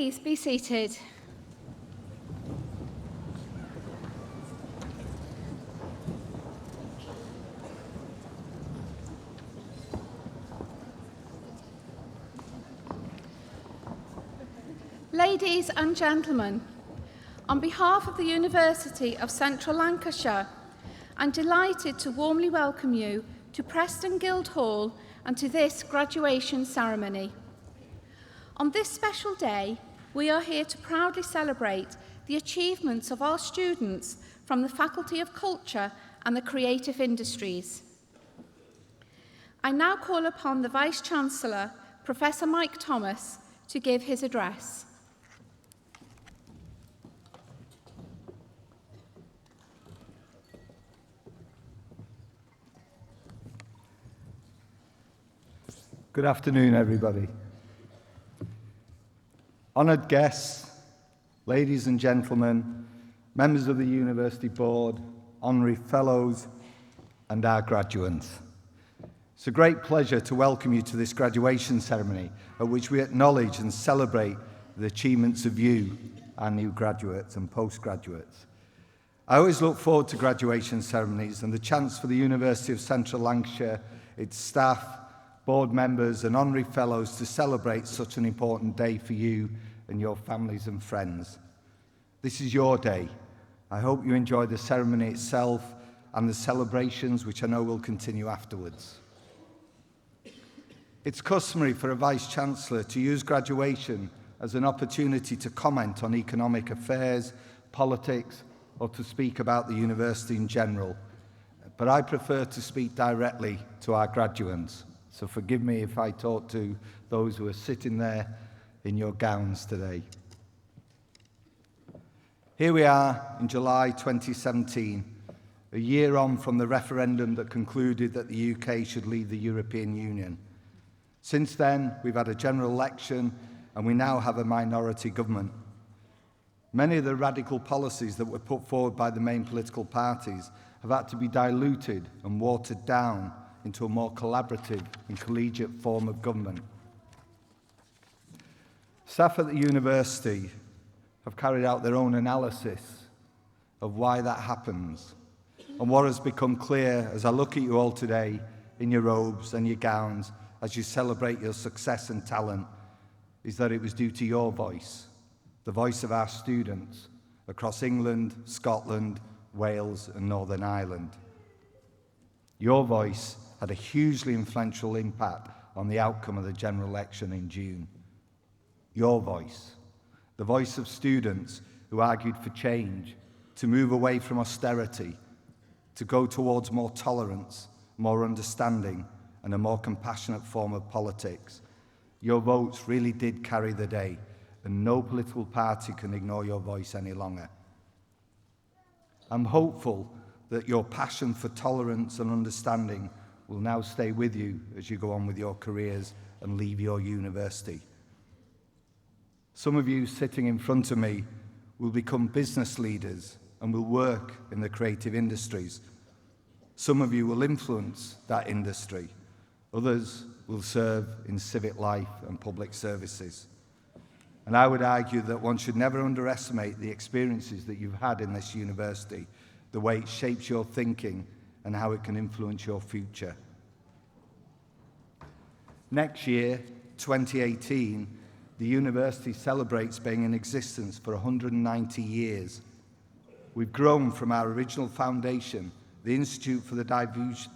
please be seated? Ladies and gentlemen, on behalf of the University of Central Lancashire, I'm delighted to warmly welcome you to Preston Guild Hall and to this graduation ceremony. On this special day, we are here to proudly celebrate the achievements of our students from the Faculty of Culture and the Creative Industries. I now call upon the Vice-Chancellor, Professor Mike Thomas, to give his address. Good afternoon, everybody. Honoured guests, ladies and gentlemen, members of the University Board, Honorary Fellows, and our graduates. It's a great pleasure to welcome you to this graduation ceremony at which we acknowledge and celebrate the achievements of you, our new graduates and postgraduates. I always look forward to graduation ceremonies and the chance for the University of Central Lancashire, its staff, board members and honorary fellows to celebrate such an important day for you and your families and friends. This is your day. I hope you enjoy the ceremony itself and the celebrations, which I know will continue afterwards. It's customary for a Vice-Chancellor to use graduation as an opportunity to comment on economic affairs, politics, or to speak about the university in general. But I prefer to speak directly to our graduates. So forgive me if I talk to those who are sitting there in your gowns today. Here we are in July 2017, a year on from the referendum that concluded that the UK should leave the European Union. Since then, we've had a general election and we now have a minority government. Many of the radical policies that were put forward by the main political parties have had to be diluted and watered down into a more collaborative and collegiate form of government. Staff at the university have carried out their own analysis of why that happens. And what has become clear as I look at you all today in your robes and your gowns as you celebrate your success and talent is that it was due to your voice, the voice of our students across England, Scotland, Wales and Northern Ireland. Your voice had a hugely influential impact on the outcome of the general election in June. Your voice, the voice of students who argued for change, to move away from austerity, to go towards more tolerance, more understanding, and a more compassionate form of politics. Your votes really did carry the day, and no political party can ignore your voice any longer. I'm hopeful that your passion for tolerance and understanding will now stay with you as you go on with your careers and leave your university. Some of you sitting in front of me will become business leaders and will work in the creative industries. Some of you will influence that industry. Others will serve in civic life and public services. And I would argue that one should never underestimate the experiences that you've had in this university, the way it shapes your thinking and how it can influence your future. Next year, 2018, the university celebrates being in existence for 190 years. We've grown from our original foundation, the Institute for the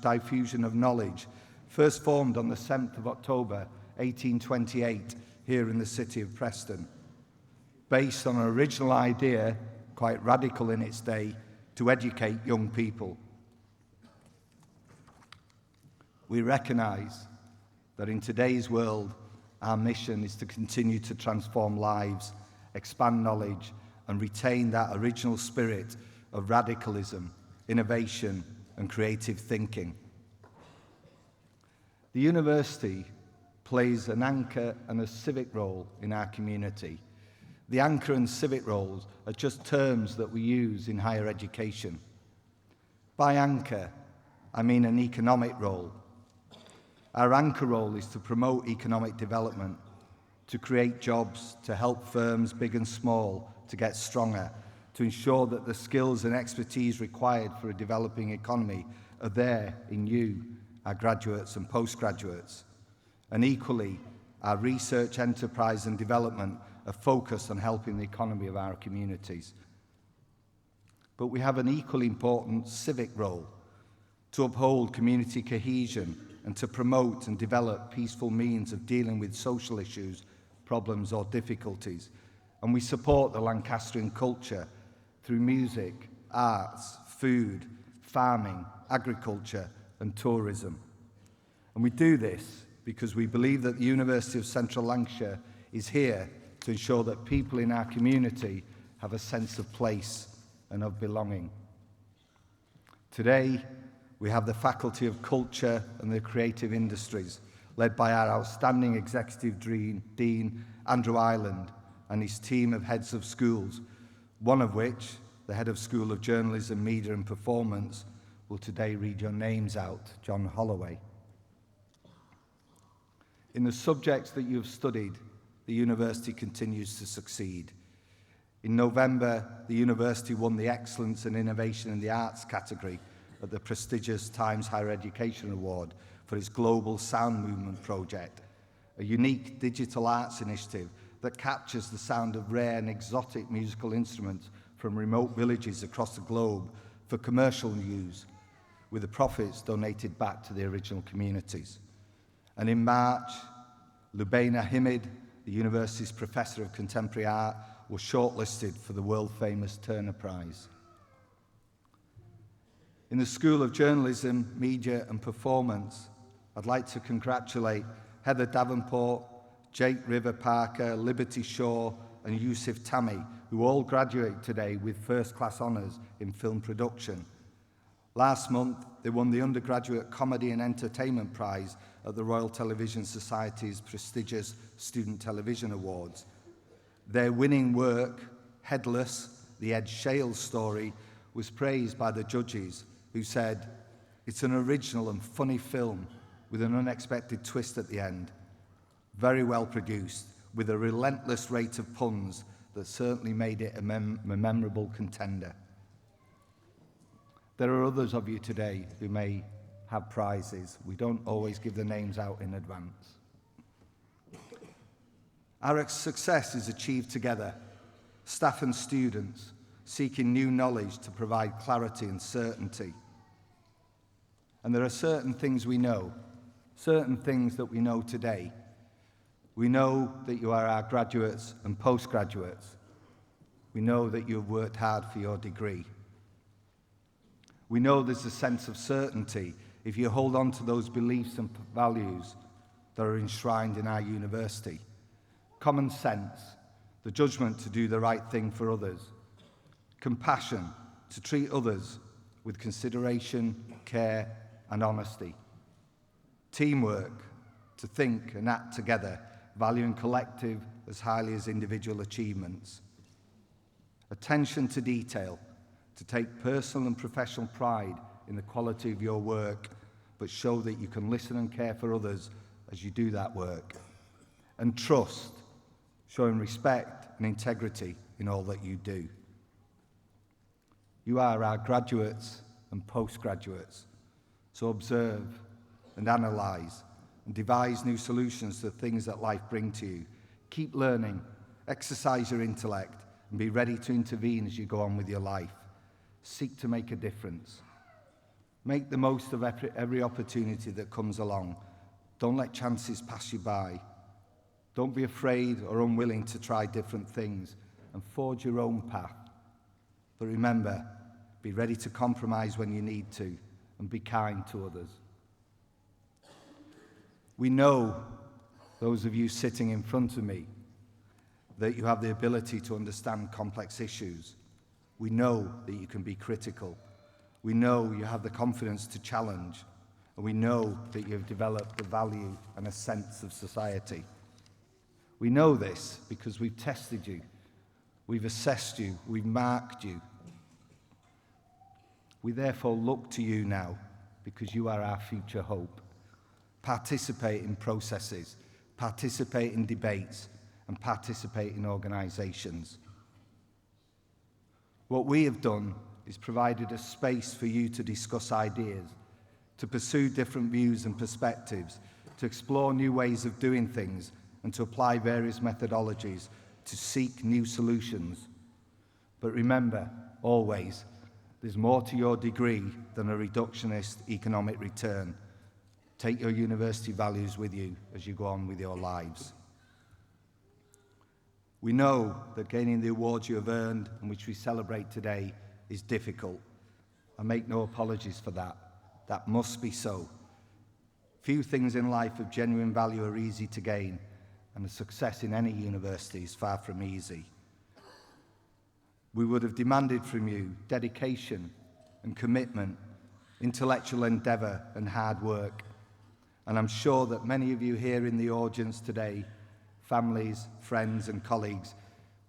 Diffusion of Knowledge, first formed on the 7th of October, 1828, here in the city of Preston, based on an original idea, quite radical in its day, to educate young people. We recognise that in today's world, our mission is to continue to transform lives, expand knowledge, and retain that original spirit of radicalism, innovation, and creative thinking. The university plays an anchor and a civic role in our community. The anchor and civic roles are just terms that we use in higher education. By anchor, I mean an economic role. Our anchor role is to promote economic development, to create jobs, to help firms big and small to get stronger, to ensure that the skills and expertise required for a developing economy are there in you, our graduates and postgraduates. And equally, our research, enterprise and development are focused on helping the economy of our communities. But we have an equally important civic role to uphold community cohesion and to promote and develop peaceful means of dealing with social issues, problems or difficulties. And we support the Lancastrian culture through music, arts, food, farming, agriculture and tourism. And we do this because we believe that the University of Central Lancashire is here to ensure that people in our community have a sense of place and of belonging. Today, we have the Faculty of Culture and the Creative Industries, led by our outstanding Executive Dean, Andrew Ireland, and his team of heads of schools, one of which, the head of School of Journalism, Media and Performance, will today read your names out, John Holloway. In the subjects that you have studied, the university continues to succeed. In November, the university won the Excellence and Innovation in the Arts category at the prestigious Times Higher Education Award for its Global Sound Movement project, a unique digital arts initiative that captures the sound of rare and exotic musical instruments from remote villages across the globe for commercial use, with the profits donated back to the original communities. And in March, Lubaina Hamid, the university's Professor of Contemporary Art, was shortlisted for the world-famous Turner Prize. In the School of Journalism, Media and Performance, I'd like to congratulate Heather Davenport, Jake River Parker, Liberty Shaw and Yusuf Tammy, who all graduate today with first-class honours in film production. Last month, they won the Undergraduate Comedy and Entertainment Prize at the Royal Television Society's prestigious Student Television Awards. Their winning work, Headless, the Ed Shales story, was praised by the judges, who said, "It's an original and funny film with an unexpected twist at the end. Very well produced, with a relentless rate of puns that certainly made it a memorable contender." There are others of you today who may have prizes. We don't always give the names out in advance. Our success is achieved together, staff and students, seeking new knowledge to provide clarity and certainty. And there are certain things we know, certain things that we know today. We know that you are our graduates and postgraduates. We know that you have worked hard for your degree. We know there's a sense of certainty if you hold on to those beliefs and values that are enshrined in our university. Common sense, the judgment to do the right thing for others. Compassion, to treat others with consideration, care, and honesty. Teamwork, to think and act together, valuing collective as highly as individual achievements. Attention to detail, to take personal and professional pride in the quality of your work, but show that you can listen and care for others as you do that work. And trust, showing respect and integrity in all that you do. You are our graduates and postgraduates, so observe and analyse and devise new solutions to the things that life brings to you. Keep learning, exercise your intellect, and be ready to intervene as you go on with your life. Seek to make a difference. Make the most of every opportunity that comes along. Don't let chances pass you by. Don't be afraid or unwilling to try different things and forge your own path. But remember, be ready to compromise when you need to and be kind to others. We know, those of you sitting in front of me, that you have the ability to understand complex issues. We know that you can be critical. We know you have the confidence to challenge. And we know that you have developed the value and a sense of society. We know this because we've tested you, we've assessed you, we've marked you. We therefore look to you now because you are our future hope. Participate in processes, participate in debates, and participating organisations. What we have done is provided a space for you to discuss ideas, to pursue different views and perspectives, to explore new ways of doing things, and to apply various methodologies to seek new solutions. But remember, always, there's more to your degree than a reductionist economic return. Take your university values with you as you go on with your lives. We know that gaining the awards you have earned and which we celebrate today is difficult. I make no apologies for that. That must be so. Few things in life of genuine value are easy to gain, and a success in any university is far from easy. We would have demanded from you dedication and commitment, intellectual endeavour and hard work. And I'm sure that many of you here in the audience today, families, friends and colleagues,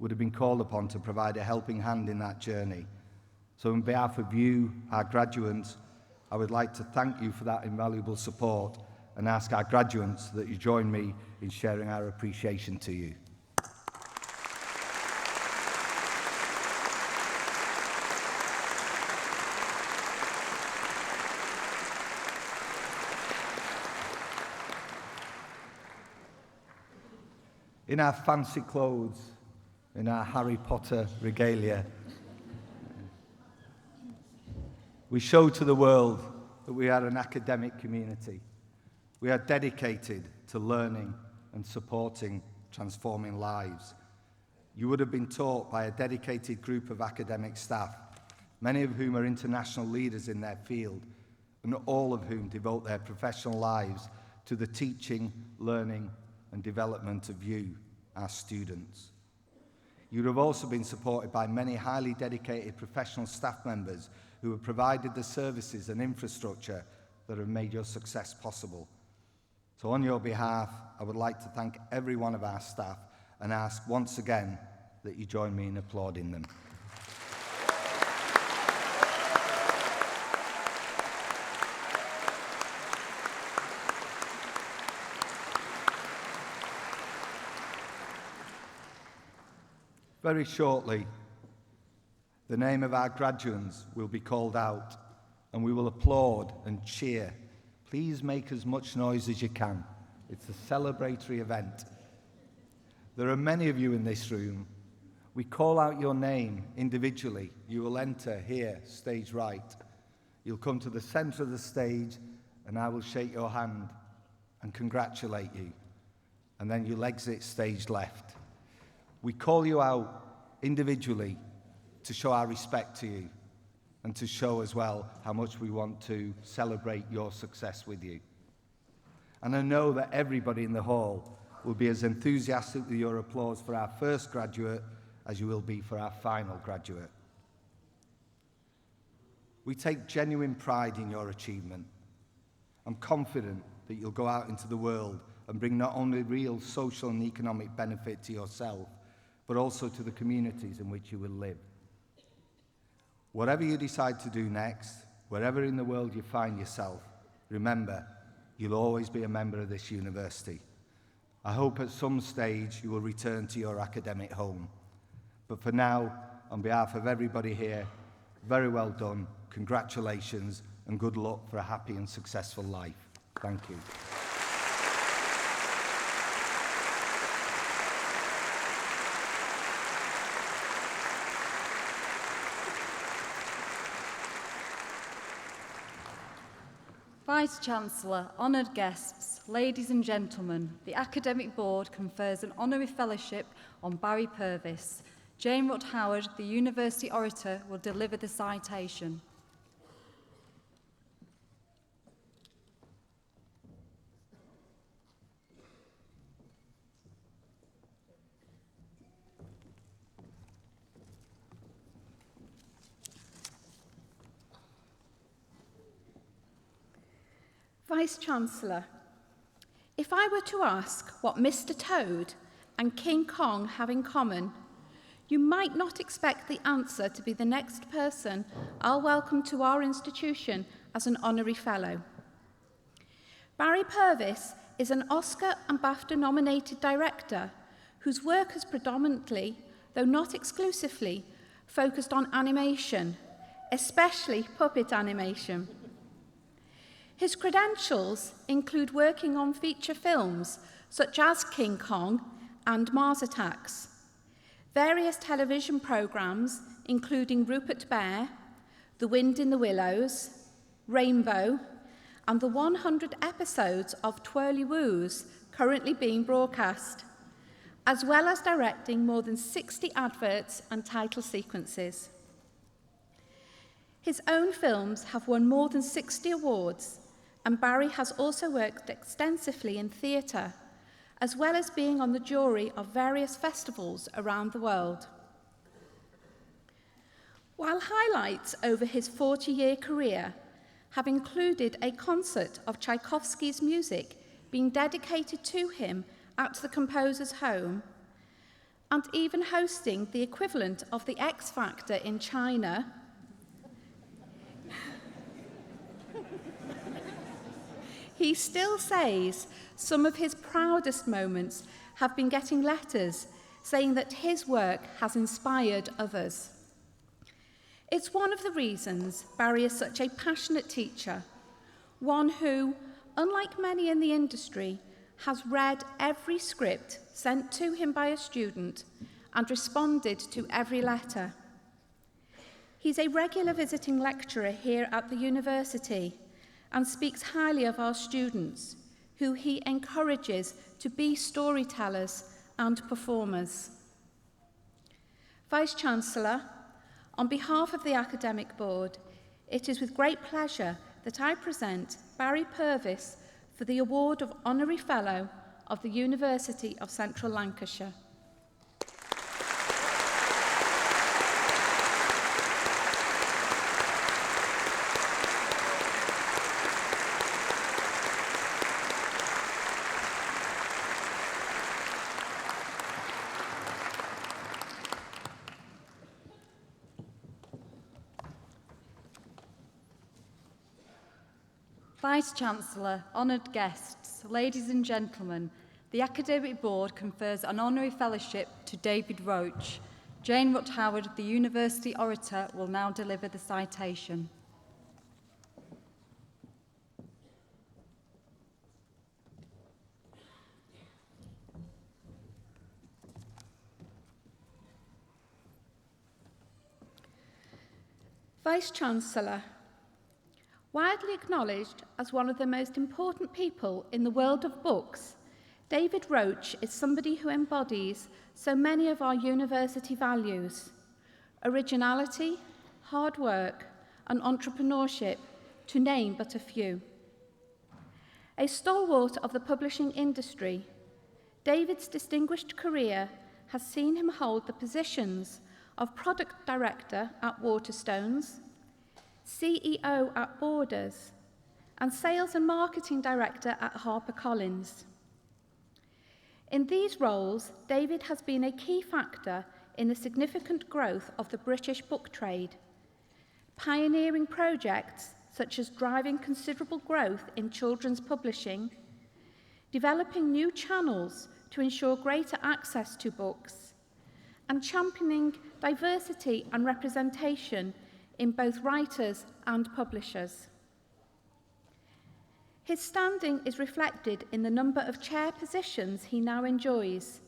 would have been called upon to provide a helping hand in that journey. So on behalf of you, our graduates, I would like to thank you for that invaluable support and ask our graduates that you join me in sharing our appreciation to you. In our fancy clothes, in our Harry Potter regalia, we show to the world that we are an academic community. We are dedicated to learning and supporting transforming lives. You would have been taught by a dedicated group of academic staff, many of whom are international leaders in their field, and all of whom devote their professional lives to the teaching, learning, and development of you, our students. You would have also been supported by many highly dedicated professional staff members who have provided the services and infrastructure that have made your success possible. So on your behalf, I would like to thank every one of our staff and ask once again that you join me in applauding them. Very shortly, the name of our graduates will be called out, and we will applaud and cheer. Please make as much noise as you can. It's a celebratory event. There are many of you in this room. We call out your name individually. You will enter here, stage right. You'll come to the center of the stage, and I will shake your hand and congratulate you. And then you'll exit stage left. We call you out individually to show our respect to you and to show as well how much we want to celebrate your success with you. And I know that everybody in the hall will be as enthusiastic with your applause for our first graduate as you will be for our final graduate. We take genuine pride in your achievement. I'm confident that you'll go out into the world and bring not only real social and economic benefit to yourself, but also to the communities in which you will live. Whatever you decide to do next, wherever in the world you find yourself, remember, you'll always be a member of this university. I hope at some stage you will return to your academic home. But for now, on behalf of everybody here, very well done, congratulations, and good luck for a happy and successful life. Thank you. Vice-Chancellor, honoured guests, ladies and gentlemen, the Academic Board confers an Honorary Fellowship on Barry Purves. Jane Rutt-Howard, the University Orator, will deliver the citation. Vice-Chancellor, if I were to ask what Mr. Toad and King Kong have in common, you might not expect the answer to be the next person I'll welcome to our institution as an Honorary Fellow. Barry Purves is an Oscar and BAFTA-nominated director whose work has predominantly, though not exclusively, focused on animation, especially puppet animation. His credentials include working on feature films such as King Kong and Mars Attacks, various television programmes including Rupert Bear, The Wind in the Willows, Rainbow, and the 100 episodes of Twirly Woos currently being broadcast, as well as directing more than 60 adverts and title sequences. His own films have won more than 60 awards, and Barry has also worked extensively in theatre, as well as being on the jury of various festivals around the world. While highlights over his 40-year career have included a concert of Tchaikovsky's music being dedicated to him at the composer's home, and even hosting the equivalent of the X Factor in China, he still says some of his proudest moments have been getting letters saying that his work has inspired others. It's one of the reasons Barry is such a passionate teacher, one who, unlike many in the industry, has read every script sent to him by a student and responded to every letter. He's a regular visiting lecturer here at the university and speaks highly of our students, who he encourages to be storytellers and performers. Vice-Chancellor, on behalf of the Academic Board, it is with great pleasure that I present Barry Purves for the award of Honorary Fellow of the University of Central Lancashire. Vice-Chancellor, honoured guests, ladies and gentlemen, the Academic Board confers an Honorary Fellowship to David Roche. Jane Rutt-Howard, the University Orator, will now deliver the citation. Vice-Chancellor, widely acknowledged as one of the most important people in the world of books, David Roche is somebody who embodies so many of our university values: originality, hard work, and entrepreneurship, to name but a few. A stalwart of the publishing industry, David's distinguished career has seen him hold the positions of Product Director at Waterstones, CEO at Borders, and Sales and Marketing Director at HarperCollins. In these roles, David has been a key factor in the significant growth of the British book trade, pioneering projects such as driving considerable growth in children's publishing, developing new channels to ensure greater access to books, and championing diversity and representation in both writers and publishers. His standing is reflected in the number of chair positions he now enjoys,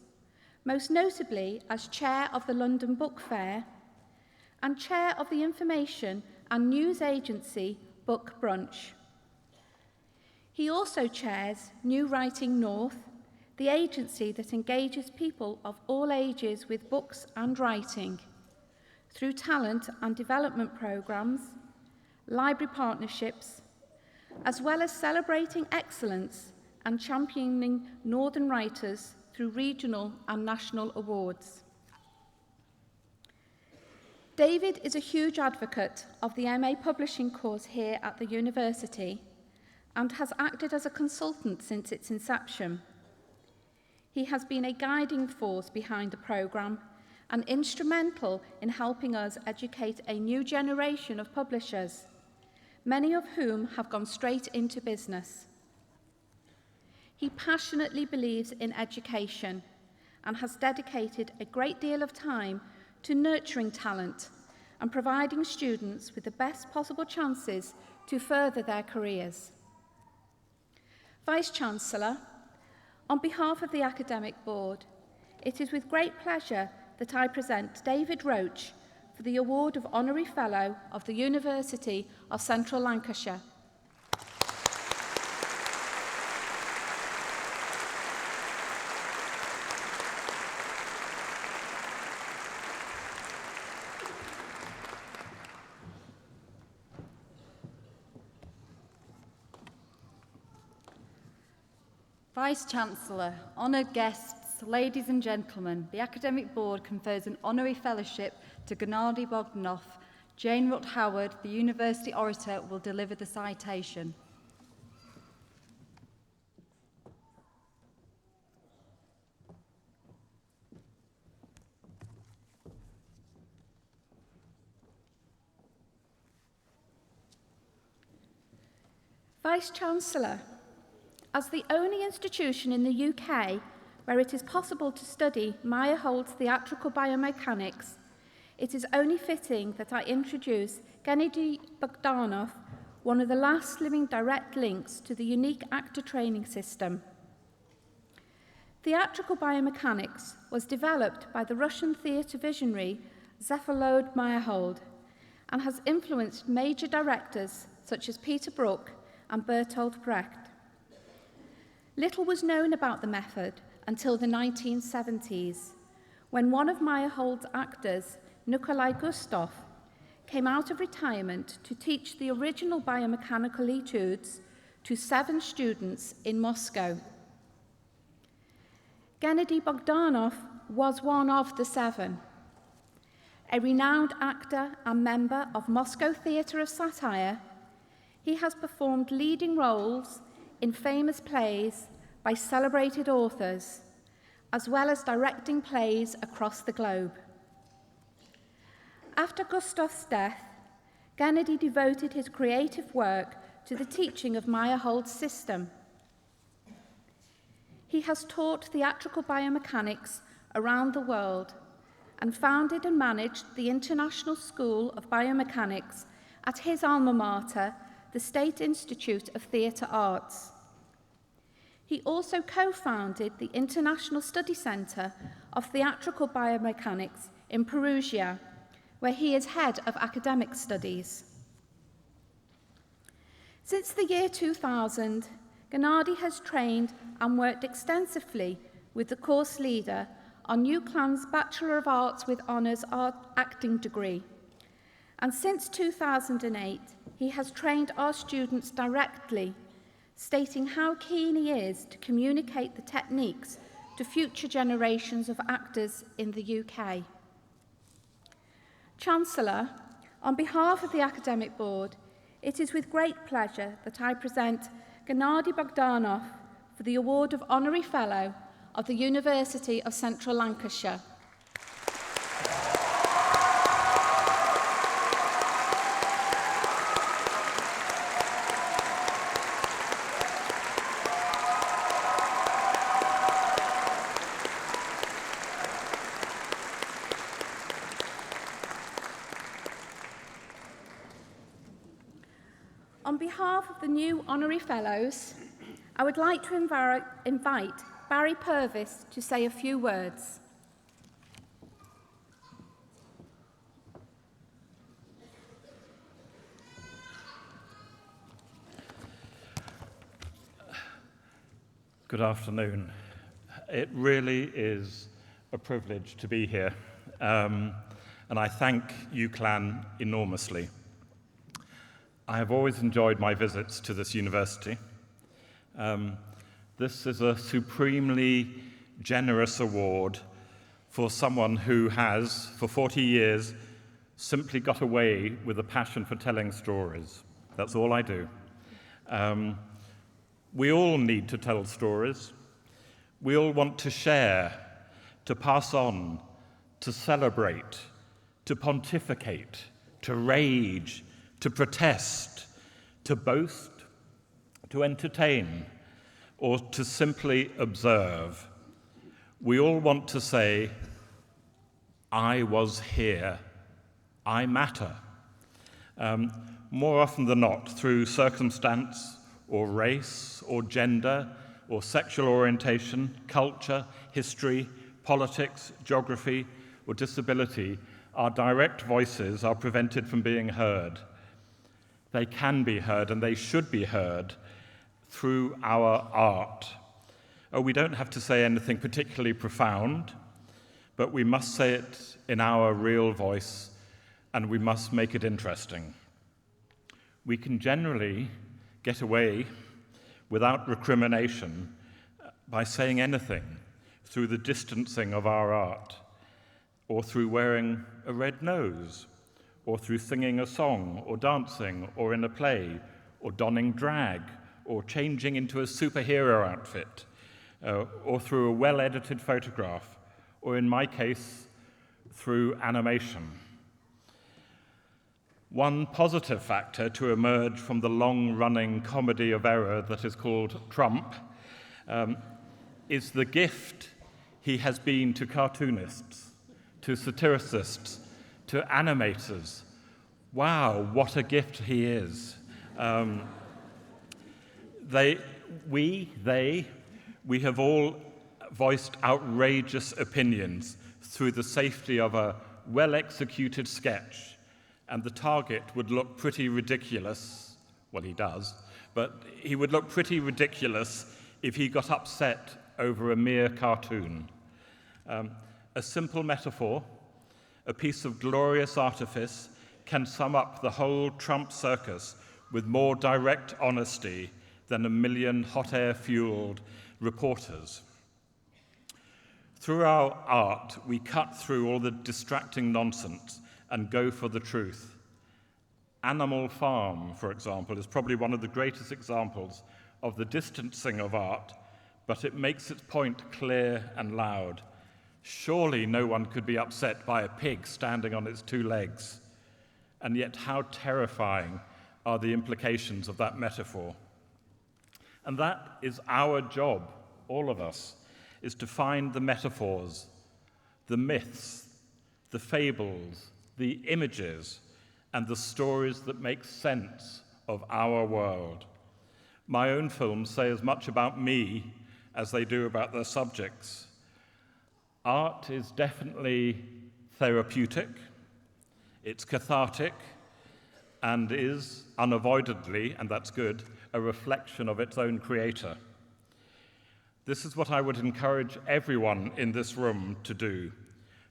most notably as chair of the London Book Fair and chair of the information and news agency Book Brunch. He also chairs New Writing North, the agency that engages people of all ages with books and writing through talent and development programmes, library partnerships, as well as celebrating excellence and championing Northern writers through regional and national awards. David is a huge advocate of the MA Publishing course here at the university and has acted as a consultant since its inception. He has been a guiding force behind the programme and instrumental in helping us educate a new generation of publishers, many of whom have gone straight into business. He passionately believes in education and has dedicated a great deal of time to nurturing talent and providing students with the best possible chances to further their careers. Vice-Chancellor, on behalf of the Academic Board, it is with great pleasure that I present David Roche for the award of Honorary Fellow of the University of Central Lancashire. Vice-Chancellor, honoured guests, ladies and gentlemen, the Academic Board confers an Honorary Fellowship to Gennady Bogdanov. Jane Rutt Howard, the University Orator, will deliver the citation. Vice-Chancellor, as the only institution in the UK where it is possible to study Meyerhold's theatrical biomechanics, it is only fitting that I introduce Gennady Bogdanov, one of the last living direct links to the unique actor training system. Theatrical biomechanics was developed by the Russian theatre visionary Volodya Meyerhold and has influenced major directors such as Peter Brook and Bertolt Brecht. Little was known about the method until the 1970s, when one of Meyerhold's actors, Nikolaevich, came out of retirement to teach the original biomechanical etudes to 7 students in Moscow. Gennady Bogdanov was one of the 7. A renowned actor and member of Moscow Theatre of Satire, he has performed leading roles in famous plays by celebrated authors, as well as directing plays across the globe. After Gustav's death, Gennady devoted his creative work to the teaching of Meyerhold's system. He has taught theatrical biomechanics around the world and founded and managed the International School of Biomechanics at his alma mater, the State Institute of Theatre Arts. He also co-founded the International Study Centre of Theatrical Biomechanics in Perugia, where he is head of academic studies. Since the year 2000, Gennady has trained and worked extensively with the course leader on UCLan's Bachelor of Arts with Honours acting degree. And since 2008, he has trained our students directly, stating how keen he is to communicate the techniques to future generations of actors in the UK. Chancellor, on behalf of the Academic Board, it is with great pleasure that I present Gennady Bogdanov for the award of Honorary Fellow of the University of Central Lancashire. On behalf of the new Honorary Fellows, I would like to invite Barry Purves to say a few words. Good afternoon. It really is a privilege to be here, and I thank UCLan enormously. I have always enjoyed my visits to this university. This is a supremely generous award for someone who has, for 40 years, simply got away with a passion for telling stories. That's all I do. We all need to tell stories. We all want to share, to pass on, to celebrate, to pontificate, to rage, to protest, to boast, to entertain, or to simply observe. We all want to say, I was here, I matter. More often than not, through circumstance or race or gender or sexual orientation, culture, history, politics, geography, or disability, our direct voices are prevented from being heard. They can be heard and they should be heard through our art. Oh, we don't have to say anything particularly profound, but we must say it in our real voice and we must make it interesting. We can generally get away without recrimination by saying anything through the distancing of our art, or through wearing a red nose, or through singing a song, or dancing, or in a play, or donning drag, or changing into a superhero outfit, or through a well-edited photograph, or in my case, through animation. One positive factor to emerge from the long-running comedy of error that is called Trump is the gift he has been to cartoonists, to satiricists, to animators. Wow, what a gift he is. We have all voiced outrageous opinions through the safety of a well-executed sketch, and the target would look pretty ridiculous. Well, he does, but he would look pretty ridiculous if he got upset over a mere cartoon. A simple metaphor, a piece of glorious artifice, can sum up the whole Trump circus with more direct honesty than a million hot air-fueled reporters. Through our art, we cut through all the distracting nonsense and go for the truth. Animal Farm, for example, is probably one of the greatest examples of the distancing of art, but it makes its point clear and loud. Surely no one could be upset by a pig standing on its two legs. And yet how terrifying are the implications of that metaphor. And that is our job, all of us, is to find the metaphors, the myths, the fables, the images, and the stories that make sense of our world. My own films say as much about me as they do about their subjects. Art is definitely therapeutic, it's cathartic, and is unavoidably, and that's good, a reflection of its own creator. This is what I would encourage everyone in this room to do,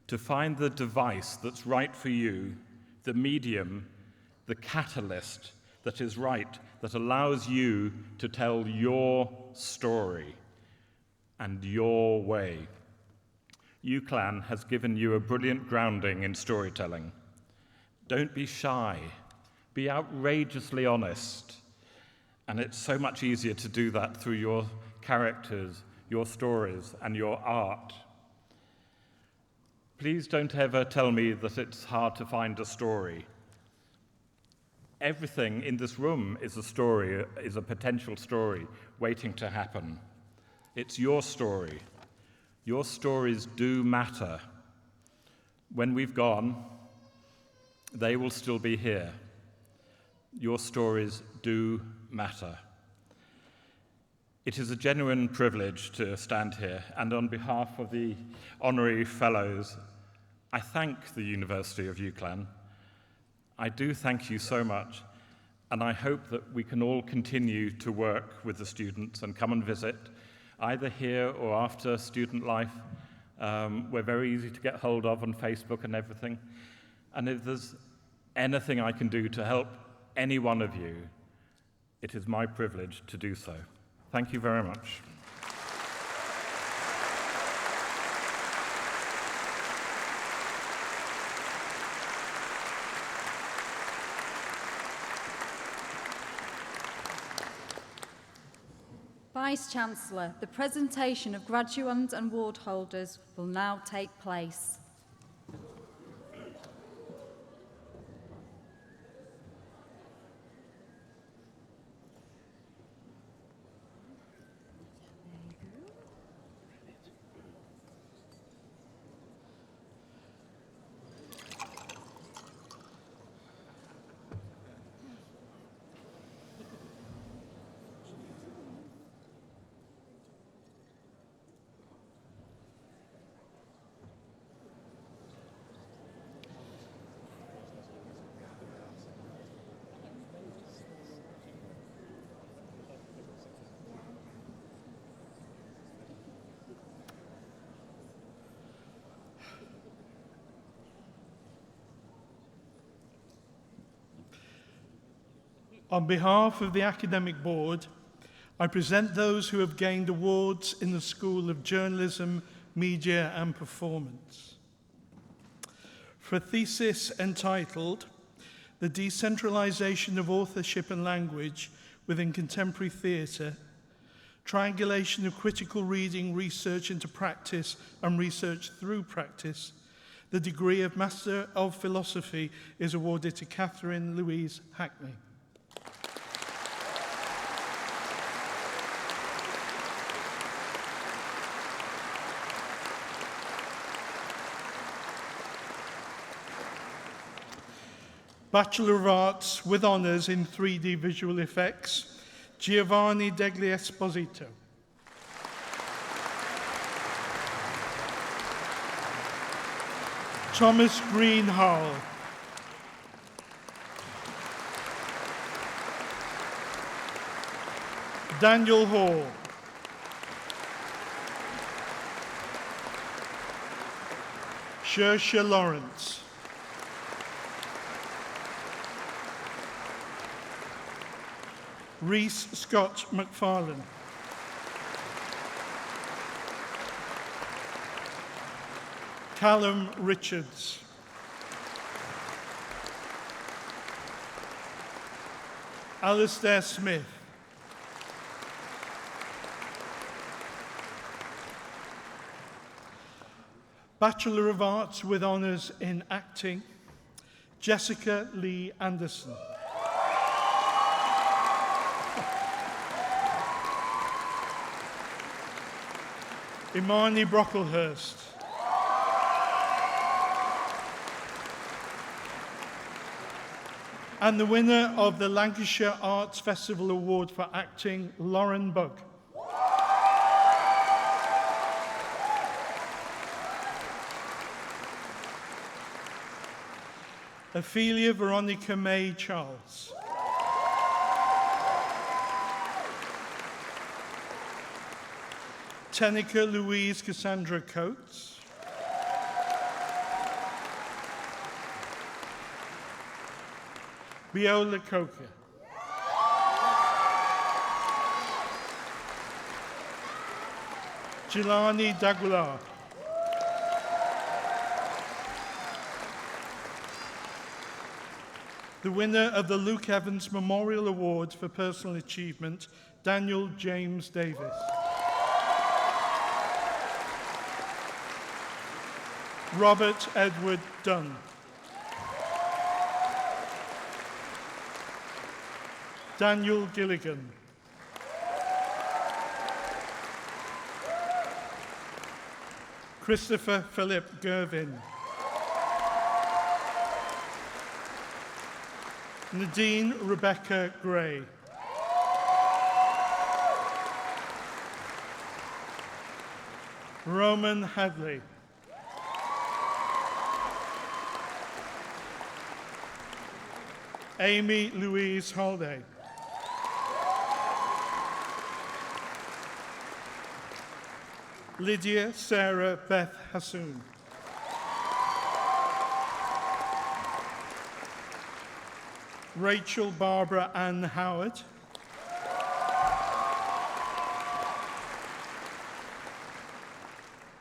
to find the device that's right for you, the medium, the catalyst that is right, that allows you to tell your story and your way. UCLan has given you a brilliant grounding in storytelling. Don't be shy, be outrageously honest. And it's so much easier to do that through your characters, your stories, and your art. Please don't ever tell me that it's hard to find a story. Everything in this room is a story, is a potential story waiting to happen. It's your story. Your stories do matter. When we've gone, they will still be here. Your stories do matter. It is a genuine privilege to stand here, and on behalf of the Honorary Fellows, I thank the University of UCLan. I do thank you so much, and I hope that we can all continue to work with the students and come and visit, either here or after student life. We're very easy to get hold of on Facebook and everything. And if there's anything I can do to help any one of you, it is my privilege to do so. Thank you very much. Vice-Chancellor, the presentation of graduands and ward holders will now take place. On behalf of the Academic Board, I present those who have gained awards in the School of Journalism, Media and Performance. For a thesis entitled The Decentralization of Authorship and Language within Contemporary Theatre, Triangulation of Critical Reading Research into Practice and Research Through Practice, the degree of Master of Philosophy is awarded to Catherine Louise Hackney. Bachelor of Arts with Honours in 3D Visual Effects, Giovanni degli Esposito. Thomas Green Hall. Daniel Hall. Shersha Lawrence. Rhys Scott McFarlane. Callum Richards. Alistair Smith. Bachelor of Arts with Honours in Acting, Jessica Lee Anderson. Imani Brocklehurst. And the winner of the Lancashire Arts Festival Award for Acting, Lauren Bugg. Ophelia Veronica May Charles. Tenica Louise Cassandra Coates. Viola Coker. Jelani Dagular. The winner of the Luke Evans Memorial Award for Personal Achievement, Daniel James Davis. Robert Edward Dunn. Daniel Gilligan. Christopher Philip Gervin. Nadine Rebecca Gray. Roman Hadley. Amy Louise Holday. Lydia Sarah Beth Hassoun. Rachel Barbara Ann Howard.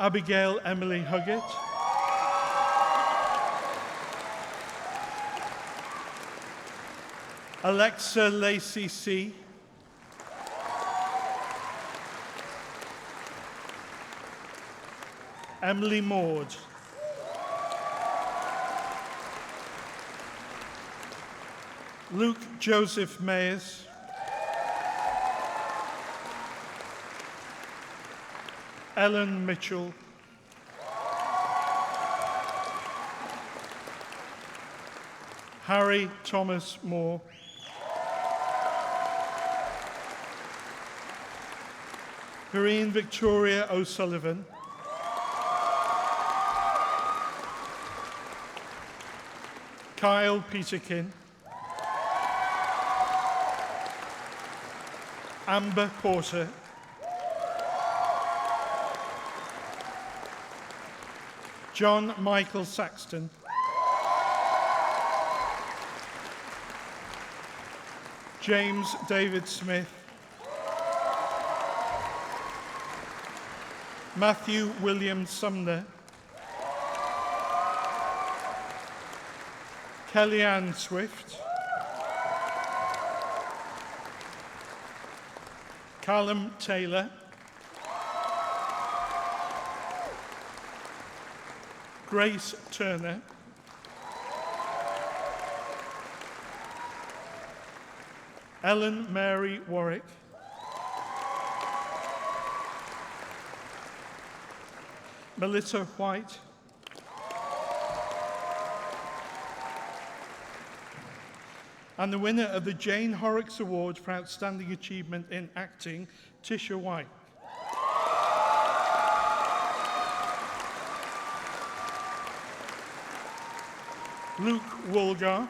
Abigail Emily Huggett. Alexa Lacey C. Emily Maud. Luke Joseph Mayers. Ellen Mitchell. Harry Thomas Moore. Corrine Victoria O'Sullivan. Kyle Peterkin. Amber Porter. John Michael Saxton. James David Smith, Matthew William Sumner, Kellyanne Swift, Callum Taylor, Grace Turner, Ellen Mary Warwick, Melissa White, and the winner of the Jane Horrocks Award for Outstanding Achievement in Acting, Tisha White. Luke Woolgar,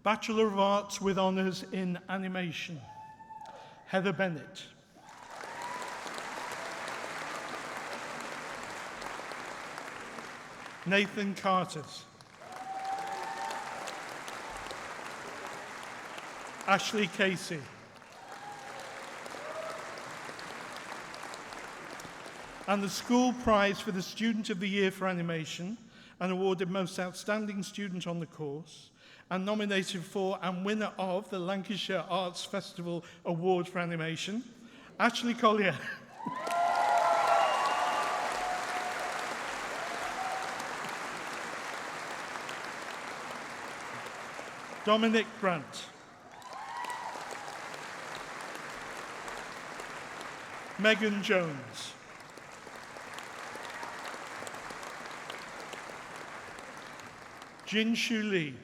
Bachelor of Arts with Honours in Animation, Heather Bennett. Nathan Carters. Ashley Casey. And the school prize for the Student of the Year for Animation, and awarded Most Outstanding Student on the course, and nominated for and winner of the Lancashire Arts Festival Award for Animation, Ashley Collier. Dominic Grant. Megan Jones. Jin Shu Lee.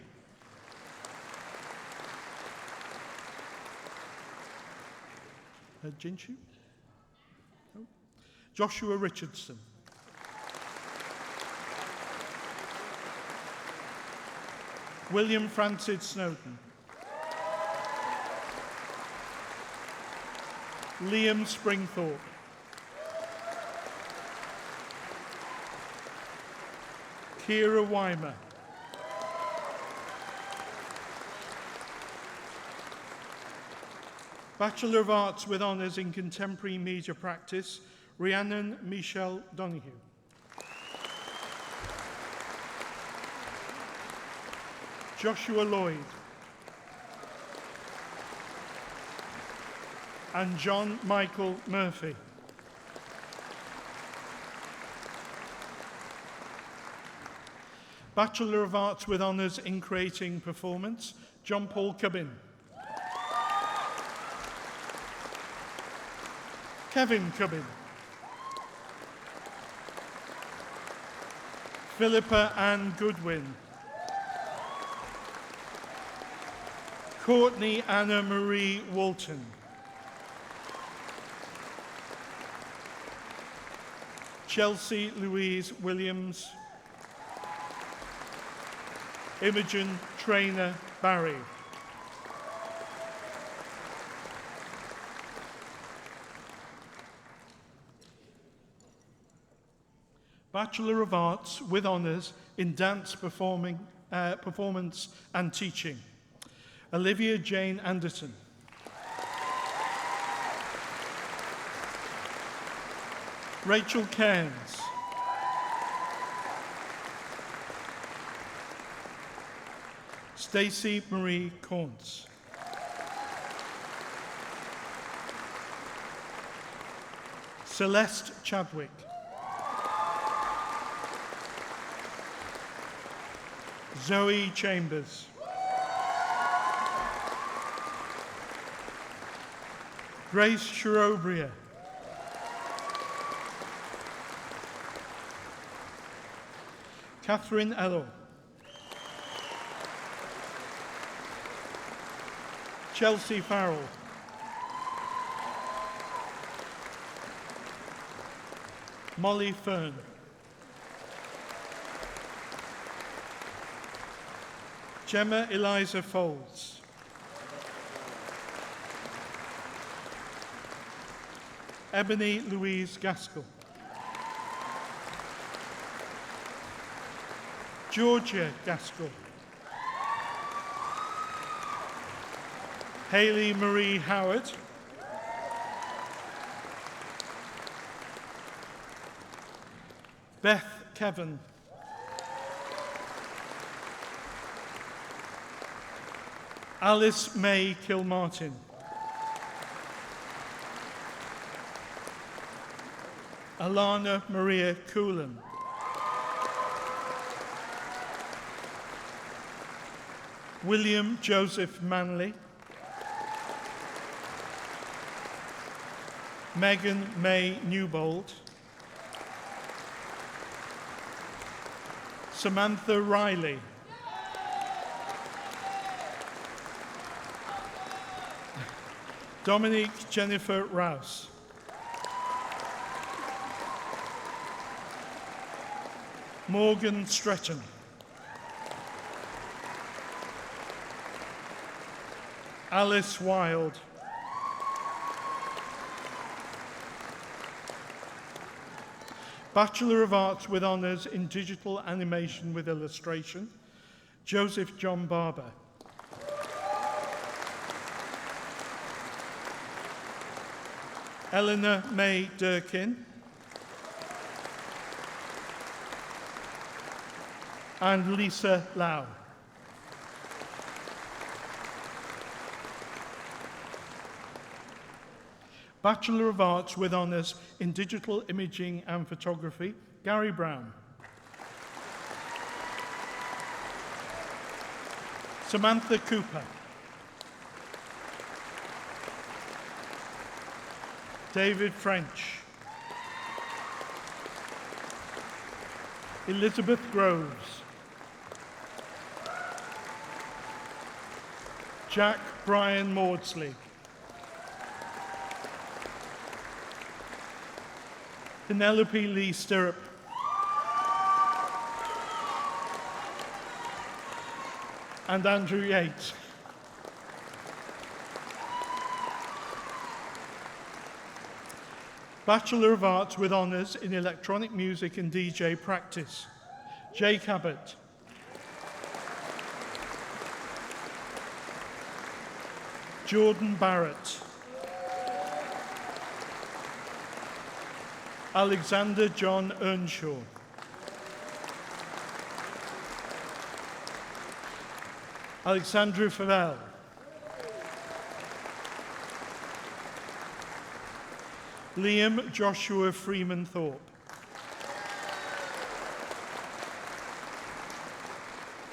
Jin Shu? No. Joshua Richardson. William Francis Snowden. Liam Springthorpe. Kira Weimer. Bachelor of Arts with Honours in Contemporary Media Practice, Rhiannon Michelle Donoghue. Joshua Lloyd. And John Michael Murphy. Bachelor of Arts with Honours in Creating Performance, John Paul Cubbin. Kevin Cubbin. Philippa Ann Goodwin. Courtney Anna Marie Walton. Chelsea Louise Williams. Imogen Trainer Barry. Bachelor of Arts with Honours in Dance Performance and Teaching, Olivia Jane Anderson. Rachel Cairns. Stacey Marie Corns. Celeste Chadwick. Zoe Chambers. Grace Sherobria. Catherine Ello. Chelsea Farrell. Molly Fern. Gemma Eliza Folds. Ebony Louise Gaskell. Georgia Gaskell, Hayley Marie Howard, Beth Kevin, Alice May Kilmartin, Alana Maria Coolan, William Joseph Manley, Megan May Newbold, Samantha Riley, Dominique Jennifer Rouse, Morgan Stretton, Alice Wilde, Bachelor of Arts with Honours in Digital Animation with Illustration, Joseph John Barber. Eleanor May Durkin, and Lisa Lau. Bachelor of Arts with Honours in Digital Imaging and Photography, Gary Brown. Samantha Cooper. David French. Elizabeth Groves. Jack Brian Maudsley. Penelope Lee Stirrup. And Andrew Yates. Bachelor of Arts with Honours in Electronic Music and DJ Practice, Jay Cabot. Jordan Barrett. Alexander John Earnshaw. Alexandra Farrell. Liam Joshua Freeman Thorpe.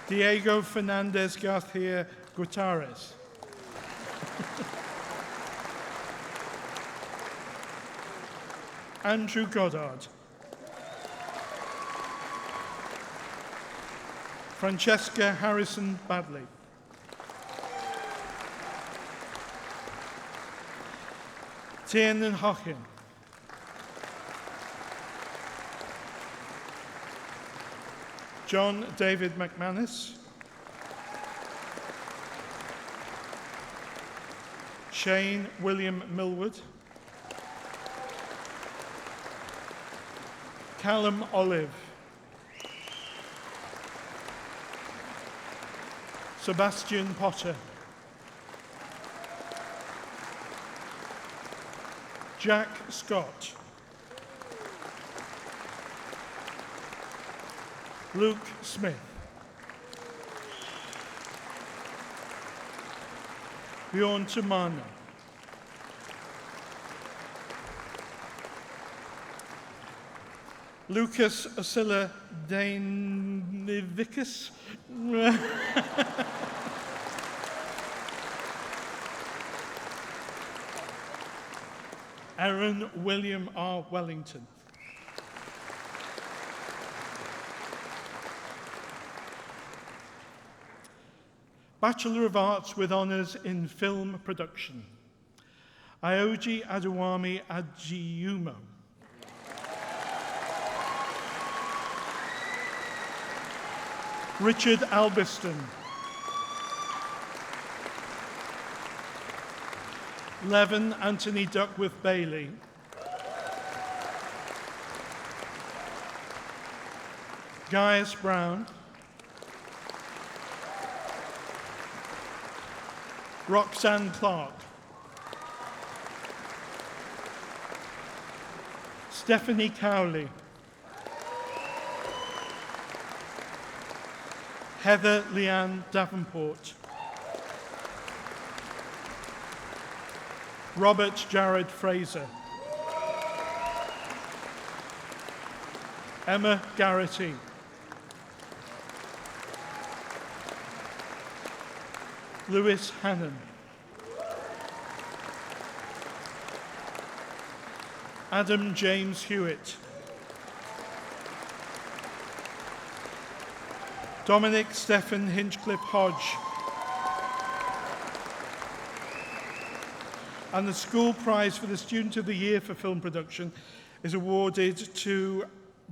Diego Fernandez Garcia Gutierrez. Andrew Goddard. Francesca Harrison Badley. Tiernan Hochin. John David McManus. Shane William Millwood. Callum Olive. Sebastian Potter. Jack Scott. Luke Smith. Bjorn Tamana. Lucas Asilla Danivicus. Aaron William R. Wellington. Bachelor of Arts with Honours in Film Production, Aoji Adewami Ajiumo. Richard Albiston. Levin Anthony Duckworth Bailey. Gaius Brown. Roxanne Clark. Stephanie Cowley. Heather Leanne Davenport. Robert Jared Fraser. Emma Garrity. Lewis Hannon. Adam James Hewitt. Dominic Stephen Hinchcliffe Hodge. And the school prize for the Student of the Year for film production is awarded to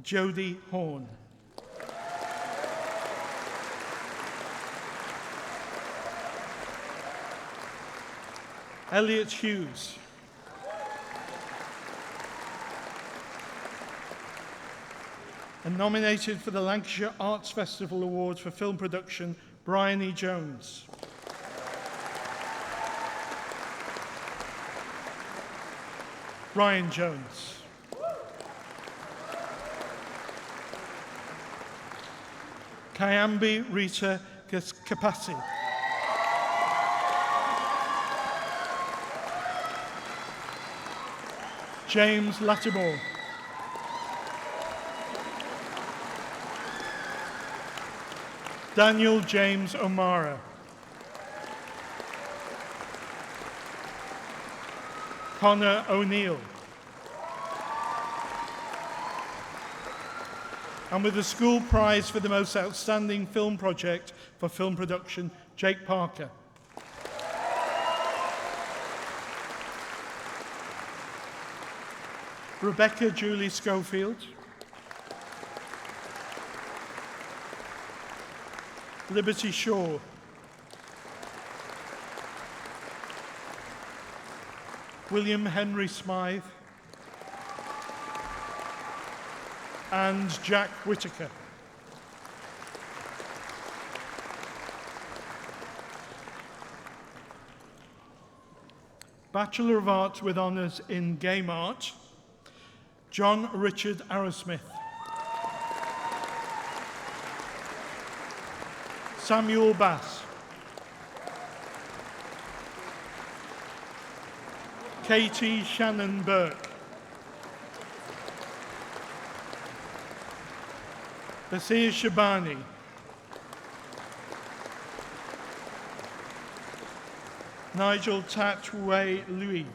Jodie Horn. Elliot Hughes. And nominated for the Lancashire Arts Festival Award for Film Production, Brian E. Jones. Ryan Jones. Kayambi Rita Kapasi. James Lattimore. Daniel James O'Mara. Connor O'Neill. And with the school prize for the most outstanding film project for film production, Jake Parker. Rebecca Julie Schofield. Liberty Shaw. William Henry Smythe. And Jack Whitaker. Bachelor of Arts with Honours in Game Art, John Richard Arrowsmith. Samuel Bass. Katie Shannon Burke. Basia Shabani. Nigel Tatway Louis.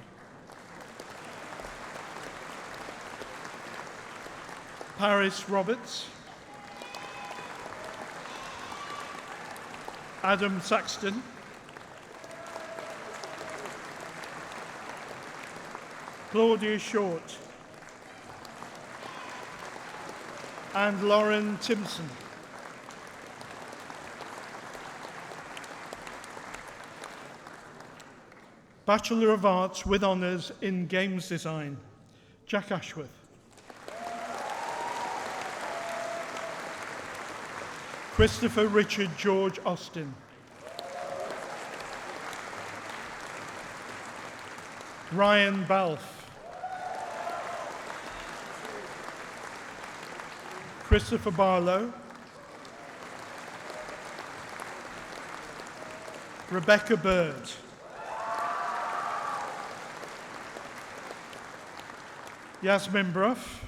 Paris Roberts. Adam Saxton. Claudia Short. And Lauren Timpson. Bachelor of Arts with Honours in Games Design, Jack Ashworth. Christopher Richard George Austin. Ryan Balfe. Christopher Barlow. Rebecca Bird. Yasmin Bruff.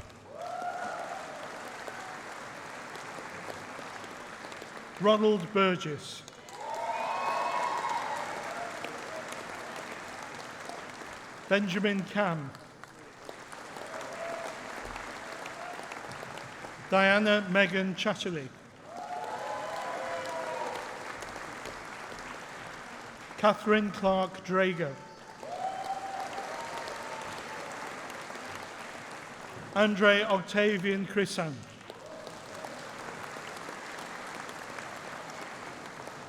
Ronald Burgess. Benjamin Cam. Diana Megan Chatterley. Catherine Clark Drago. Andre Octavian Crisan.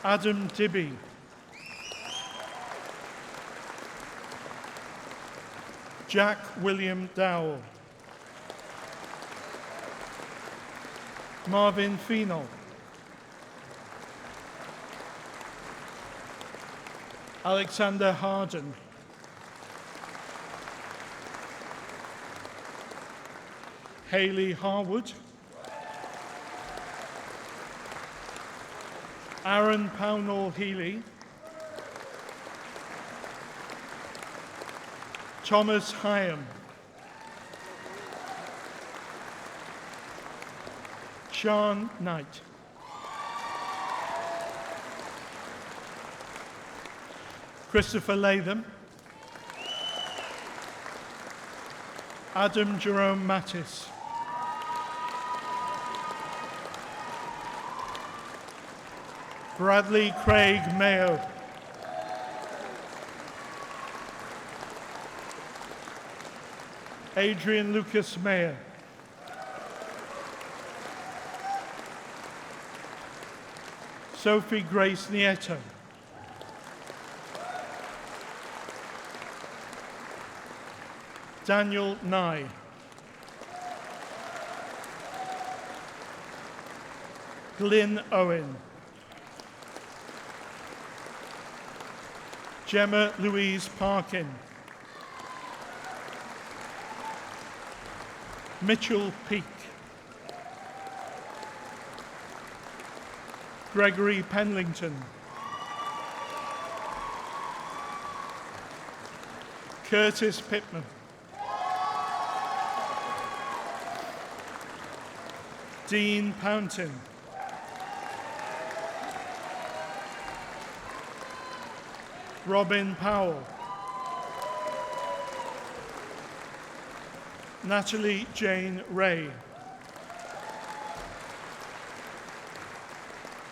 Adam Dibby. Jack William Dowell. Marvin Phenol. Alexander Harden, Hayley Harwood, Aaron Pownall-Healy, Thomas Hyam, Sean Knight, Christopher Latham, Adam Jerome Mattis, Bradley Craig Mayo, Adrian Lucas Mayer, Sophie Grace Nieto, Daniel Nye, Glyn Owen, Gemma Louise Parkin, Mitchell Peake, Gregory Penlington, Curtis Pittman, Dean Pountain, Robin Powell, Natalie Jane Ray,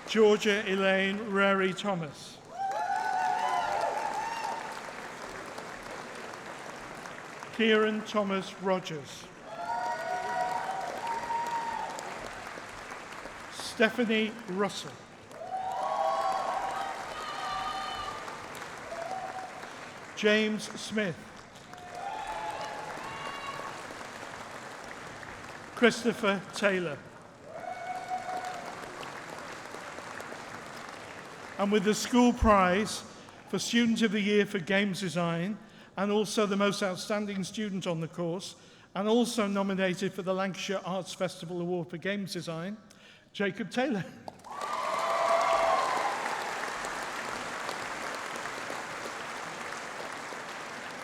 Georgia Elaine Rary Thomas, Kieran Thomas Rogers, Stephanie Russell, James Smith, Christopher Taylor. And with the school prize for Student of the Year for Games Design, and also the most outstanding student on the course, and also nominated for the Lancashire Arts Festival Award for Games Design, Jacob Taylor.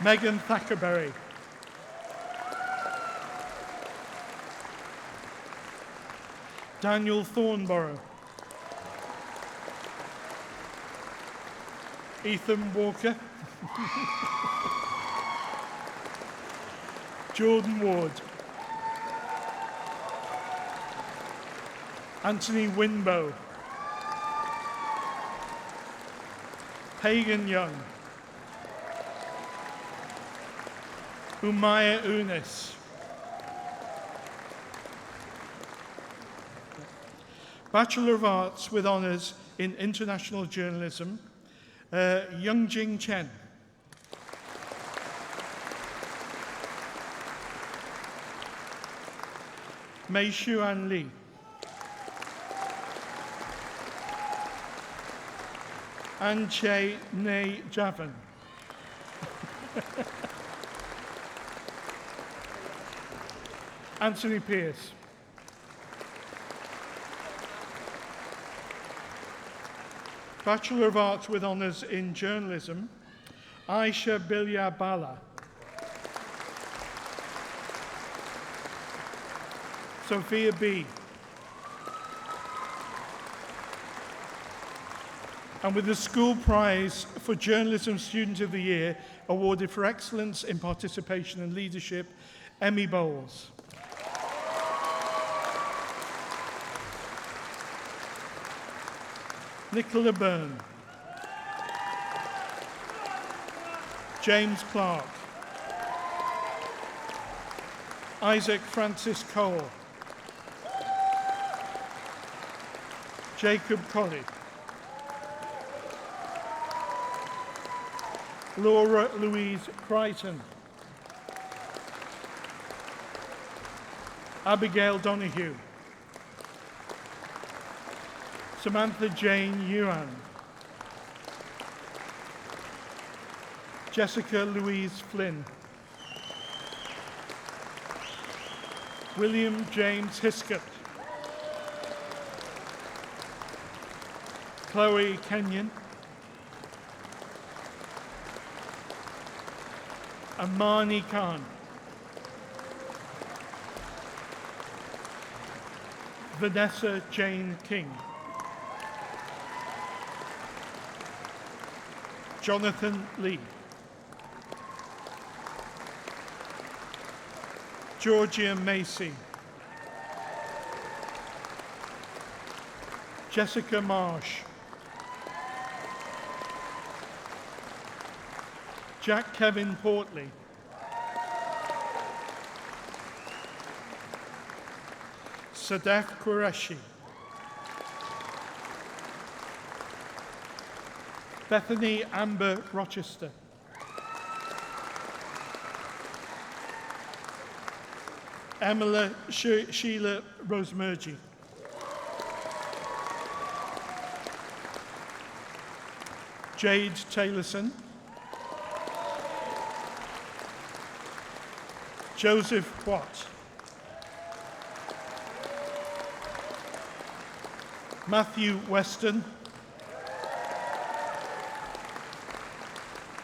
Megan Thackerberry. Daniel Thornborough. Ethan Walker. Jordan Ward. Anthony Winbow. Pagan Young. Umaya Unis. Bachelor of Arts with Honours in International Journalism, Youngjing Chen. Mei Xuan Li. Anche Ne Javan. Anthony Pierce. Bachelor of Arts with Honours in Journalism, Aisha Bilya Bala. Sophia B. And with the School Prize for Journalism Student of the Year, awarded for excellence in participation and leadership, Emmy Bowles. Nicola Byrne. James Clark. Isaac Francis Cole. Jacob Colley. Laura Louise Crichton. Abigail Donahue. Samantha Jane Yuan. Jessica Louise Flynn. William James Hiscott. Chloe Kenyon. Amani Khan. Vanessa Jane King. Jonathan Lee. Georgia Macy. Jessica Marsh. Jack Kevin Portley. Sadaf Qureshi. Bethany Amber Rochester. Emily Sheila Rosemergy. Jade Taylorson. Joseph Watt. Matthew Weston.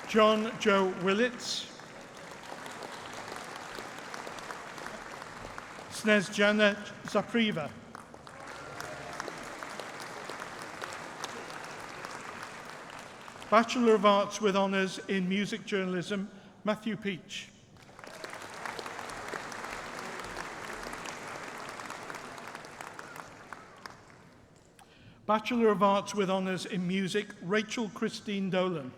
John Joe Willits. Snezjana Zapriva. Bachelor of Arts with Honours in Music Journalism, Matthew Peach. Bachelor of Arts with Honours in Music, Rachel Christine Dolan.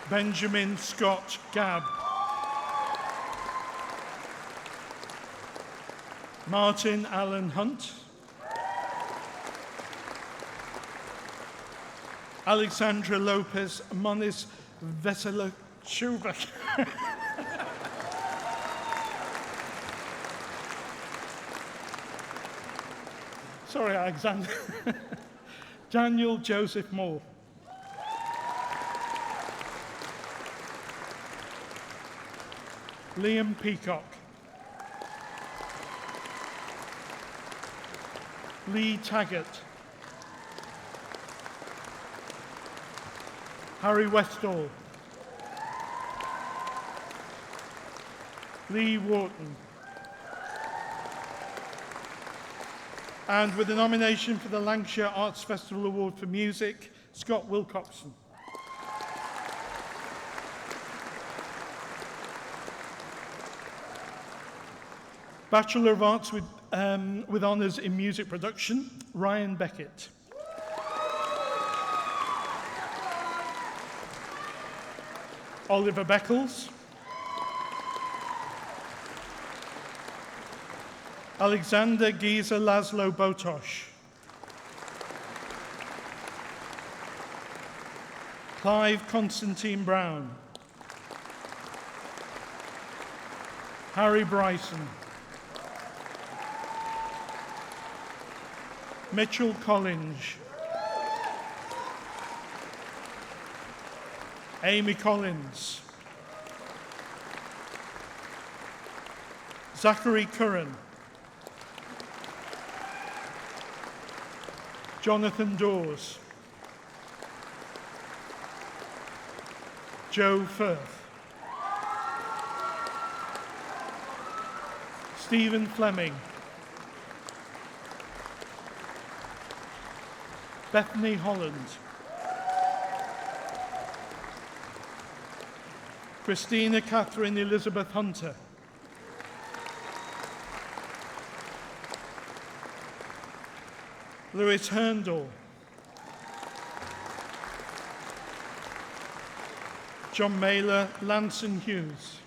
Benjamin Scott Gabb. Martin Allen Hunt. Alexandra Lopez Moniz Vesela Schubach. Sorry, Alexander. Daniel Joseph Moore. Liam Peacock. Lee Taggart. Harry Westall. Lee Wharton. And with the nomination for the Lancashire Arts Festival Award for Music, Scott Wilcoxon. Bachelor of Arts with Honours in Music Production, Ryan Beckett. Oliver Beckles. Alexander Giza Laszlo Botosh. Clive Constantine Brown. Harry Bryson. Mitchell Collins. Amy Collins. Zachary Curran. Jonathan Dawes. Joe Firth. Stephen Fleming. Bethany Holland. Christina Catherine Elizabeth Hunter. Lewis Herndall. John Mailer, Lanson Hughes.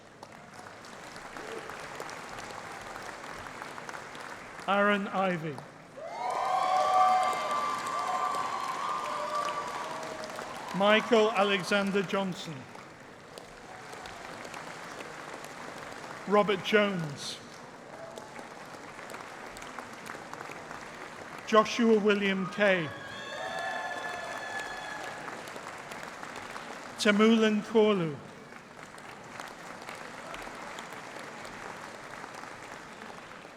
Aaron Ivy. Michael Alexander Johnson. Robert Jones. Joshua William Kay. Temulan Korlu,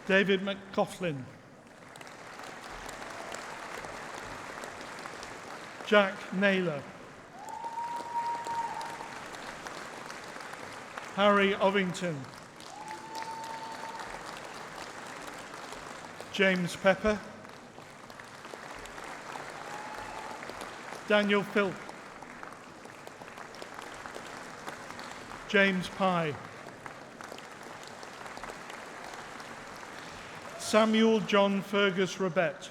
David McLaughlin, Jack Naylor, Harry Ovington, James Pepper, Daniel Philp, James Pye, Samuel John Fergus Robett,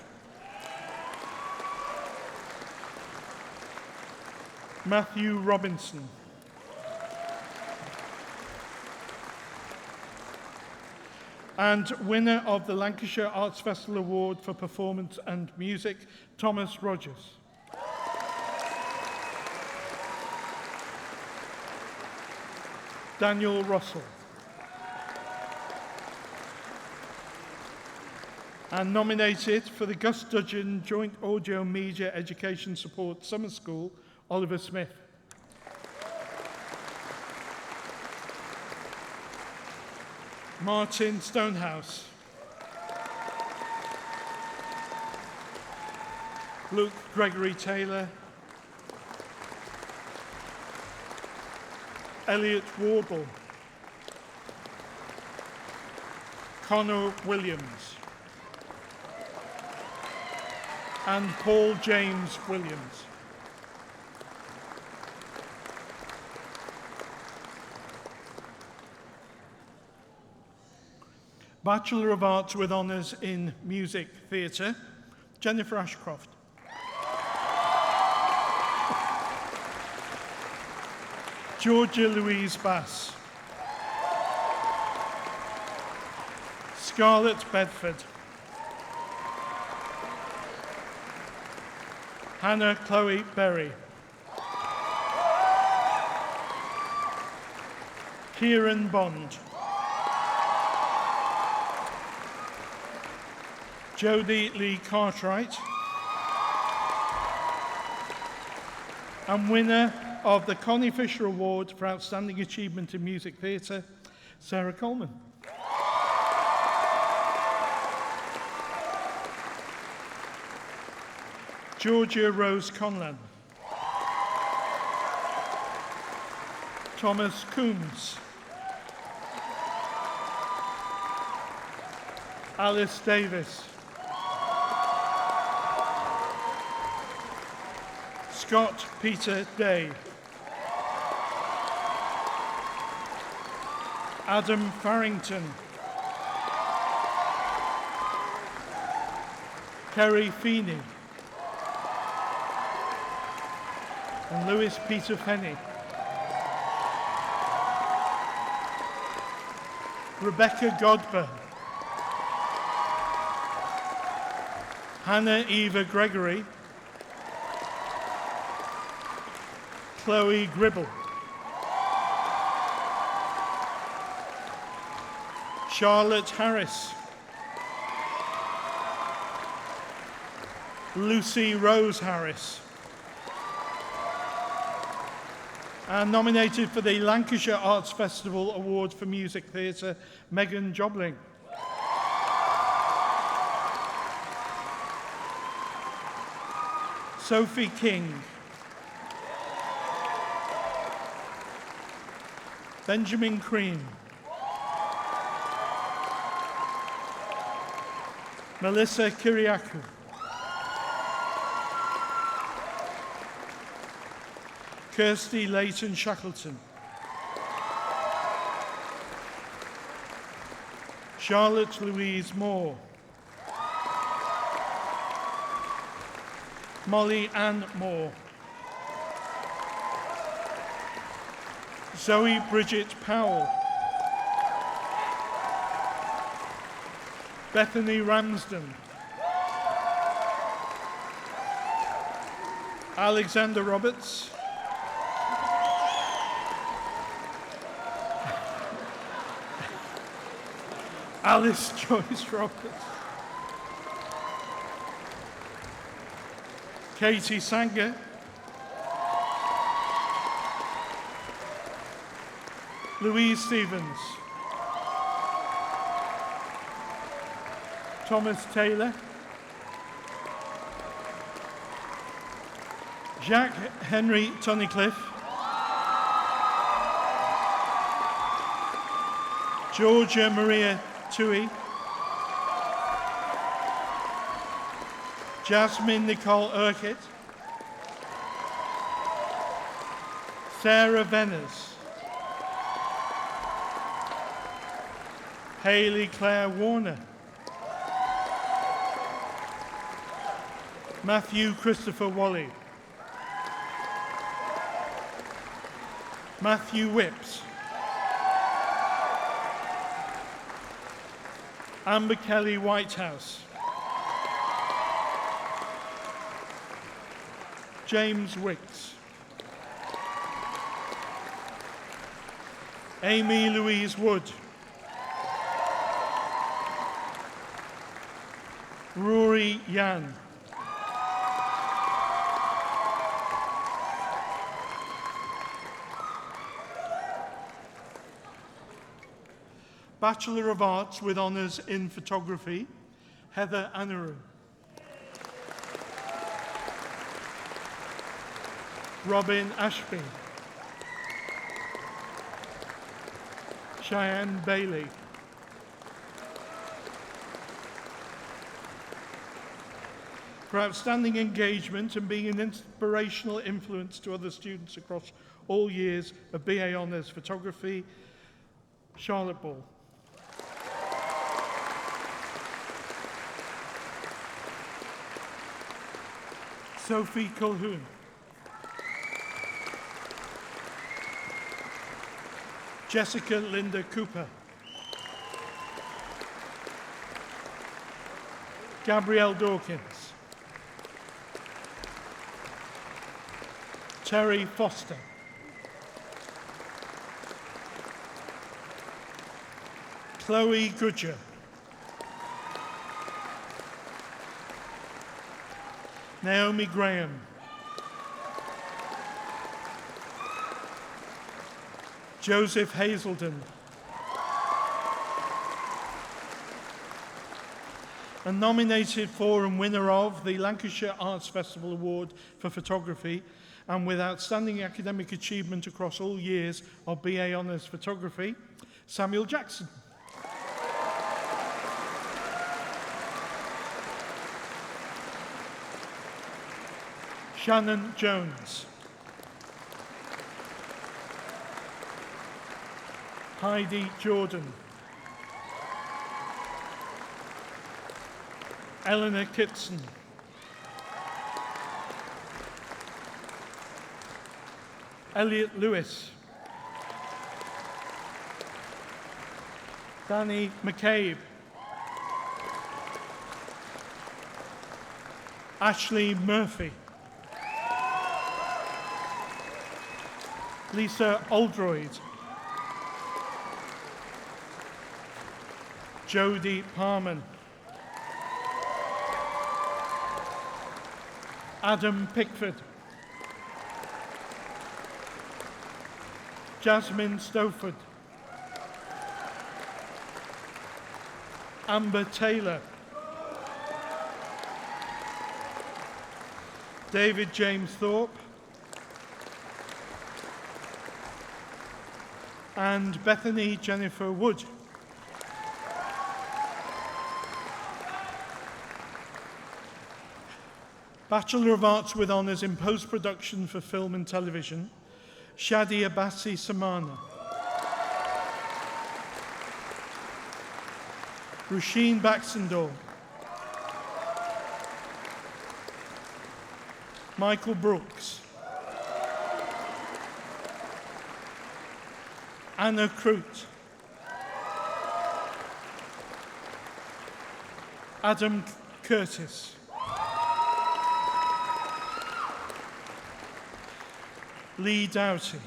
Matthew Robinson, and winner of the Lancashire Arts Festival Award for Performance and Music, Thomas Rogers. Daniel Russell. And nominated for the Gus Dudgeon Joint Audio Media Education Support Summer School, Oliver Smith. Martin Stonehouse. Luke Gregory Taylor. Elliot Warble. Connor Williams. And Paul James Williams. Bachelor of Arts with Honours in Music Theatre, Jennifer Ashcroft. Georgia Louise Bass. Scarlett Bedford. Hannah Chloe Berry. Kieran Bond. Jodie Lee Cartwright. And winner of the Connie Fisher Award for Outstanding Achievement in Music Theatre, Sarah Coleman. Georgia Rose Conlan. Thomas Coombs. Alice Davis. Scott Peter Day. Adam Farrington. Kerry Feeney. And Lewis Peter Fenny. Rebecca Godber. Hannah Eva Gregory. Chloe Gribble. Charlotte Harris. Lucy Rose Harris. And nominated for the Lancashire Arts Festival Award for Music Theatre, Megan Jobling. Sophie King. Benjamin Crean. Melissa Kiriakou. Kirsty Leighton Shackleton. Charlotte Louise Moore. Molly Ann Moore. Zoe Bridget Powell. Bethany Ramsden. Alexander Roberts. Alice Joyce Roberts. Katie Sanger. Louise Stevens. Thomas Taylor. Jacques Henry Tunnicliffe. Georgia Maria Tui. Jasmine Nicole Urquhart. Sarah Venners. Hayley Claire Warner. Matthew Christopher Wally. Matthew Whipps. Amber Kelly Whitehouse. James Wicks. Amy Louise Wood. Rory Yan. Bachelor of Arts with honours in photography, Heather Anaru. Robin Ashby. Cheyenne Bailey. For outstanding engagement and being an inspirational influence to other students across all years of BA Honours Photography, Charlotte Ball. Sophie Colhoun. Jessica Linda Cooper. Gabrielle Dawkins. Terry Foster. Chloe Goodger. Naomi Graham. Joseph Hazelden. And nominated for and winner of the Lancashire Arts Festival Award for Photography, and with outstanding academic achievement across all years of BA Honours Photography, Samuel Jackson. Shannon Jones. Heidi Jordan. Eleanor Kitson. Elliot Lewis. Danny McCabe. Ashley Murphy. Lisa Oldroyd. Jodie Parman. Adam Pickford. Jasmine Stoford. Amber Taylor. David James Thorpe. And Bethany Jennifer Wood. Bachelor of Arts with honours in post-production for film and television, Shadi Abassi Samana. Rusheen Baxendall. Michael Brooks. Anna Crute. Adam Curtis. Lee Doughty.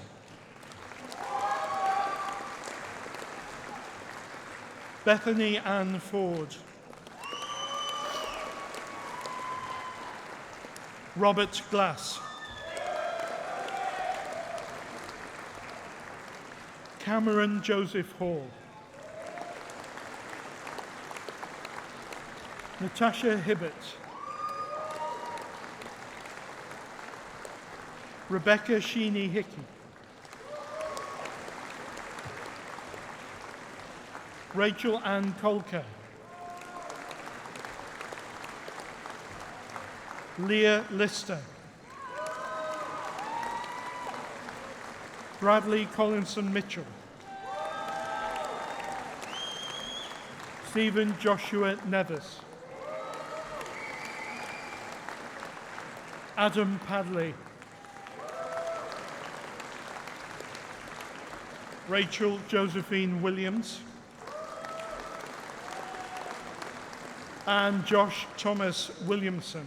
Bethany Ann Ford. Robert Glass. Cameron Joseph Hall. Natasha Hibbert. Rebecca Sheeny Hickey. Rachel Ann Colker. Leah Lister. Bradley Collinson Mitchell. Stephen Joshua Nevis. Adam Padley. Rachel Josephine Williams. And Josh Thomas Williamson.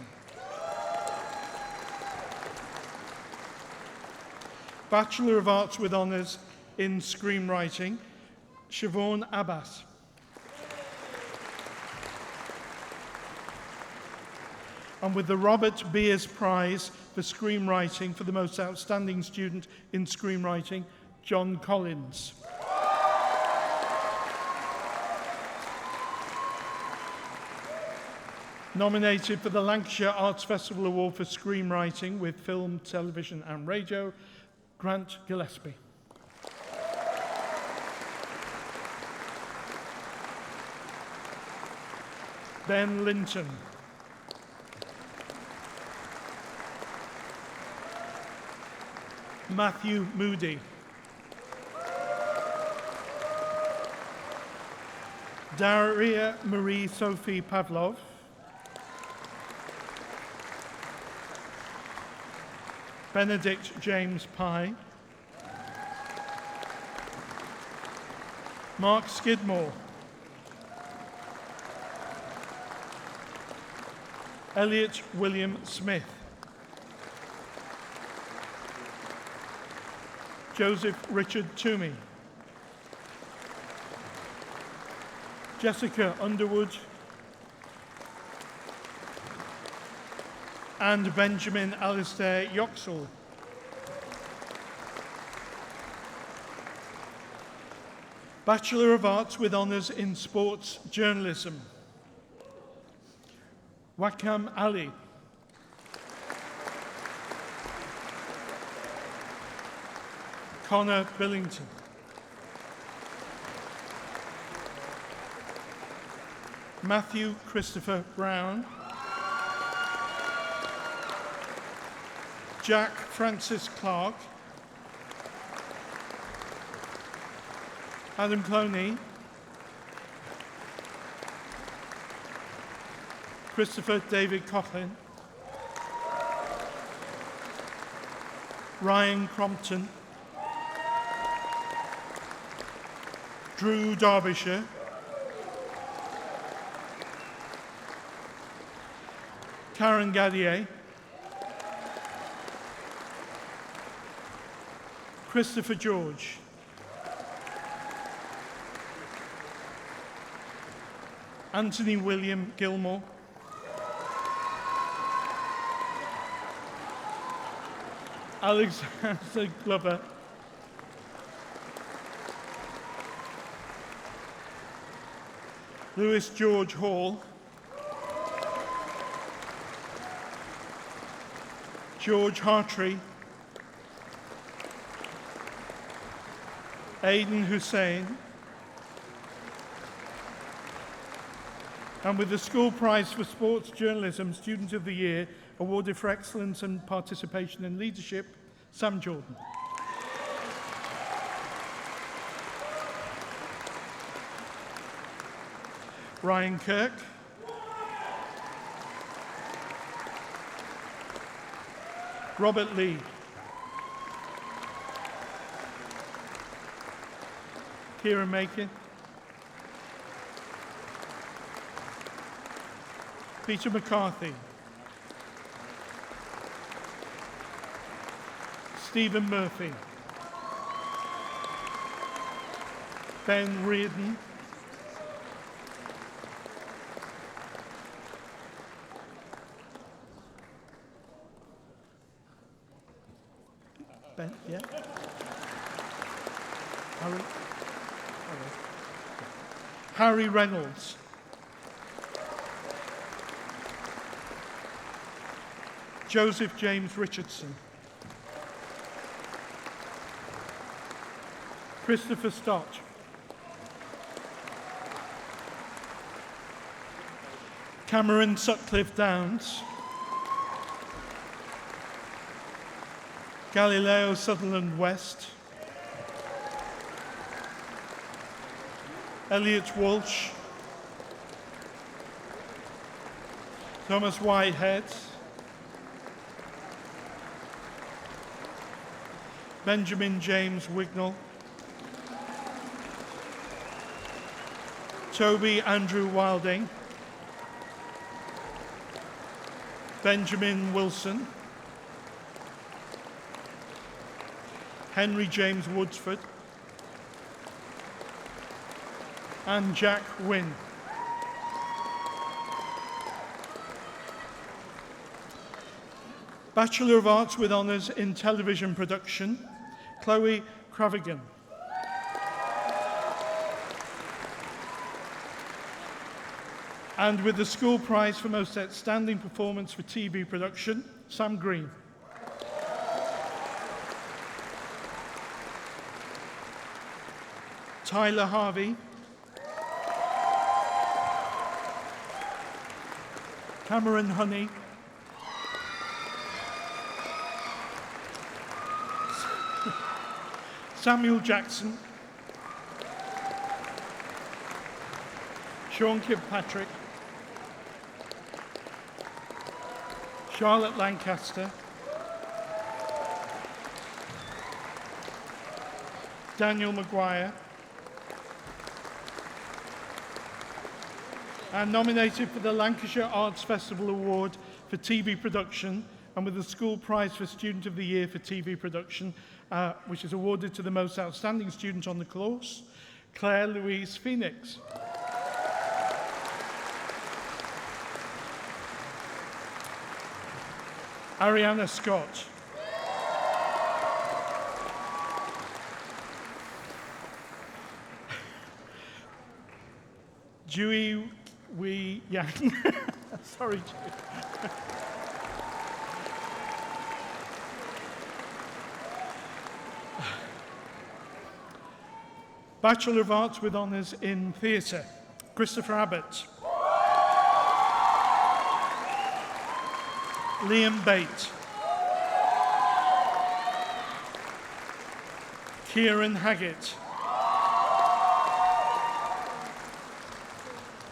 Bachelor of Arts with Honours in Screenwriting, Siobhan Abbas. And with the Robert Beers Prize for Screenwriting for the most outstanding student in screenwriting, John Collins. Nominated for the Lancashire Arts Festival Award for Screenwriting with Film, Television and Radio, Grant Gillespie. Ben Linton. Matthew Moody. Daria Marie Sophie Pavlov. Benedict James Pye. Mark Skidmore. Elliot William Smith. Joseph Richard Toomey. Jessica Underwood. And Benjamin Alistair Yoxall. Bachelor of Arts with Honours in Sports Journalism, Wakam Ali. Connor Billington. Matthew Christopher Brown. Jack Francis Clark. Adam Cloney. Christopher David Coughlin. Ryan Crompton. Drew Derbyshire. Karen Gadier. Christopher George. Anthony William Gilmore. Alexander Glover. Lewis George Hall. George Hartree. Aidan Hussain. And with the School Prize for Sports Journalism Student of the Year, awarded for excellence and participation in leadership, Sam Jordan. Ryan Kirk. Robert Lee. Kieran Macon. Peter McCarthy. Stephen Murphy. Ben Reardon. Ben, yeah. Harry Reynolds. Joseph James Richardson. Christopher Stott. Cameron Sutcliffe Downs. Galileo Sutherland West. Elliot Walsh. Thomas Whitehead. Benjamin James Wignall. Toby Andrew Wilding. Benjamin Wilson. Henry James Woodsford. And Jack Wynne. Bachelor of Arts with Honours in Television Production, Chloe Cravigan. And with the School Prize for Most Outstanding Performance for TV Production, Sam Green. Tyler Harvey. Cameron Honey. Samuel Jackson. Sean Kirkpatrick. Charlotte Lancaster. Daniel Maguire. And nominated for the Lancashire Arts Festival Award for TV production and with the School Prize for Student of the Year for TV production, which is awarded to the most outstanding student on the course, Claire Louise Phoenix. Ariana Scott. Dewey Wee Yang. Sorry, Dewey. Bachelor of Arts with Honours in Theatre, Christopher Abbott. Liam Bate. Kieran Haggett.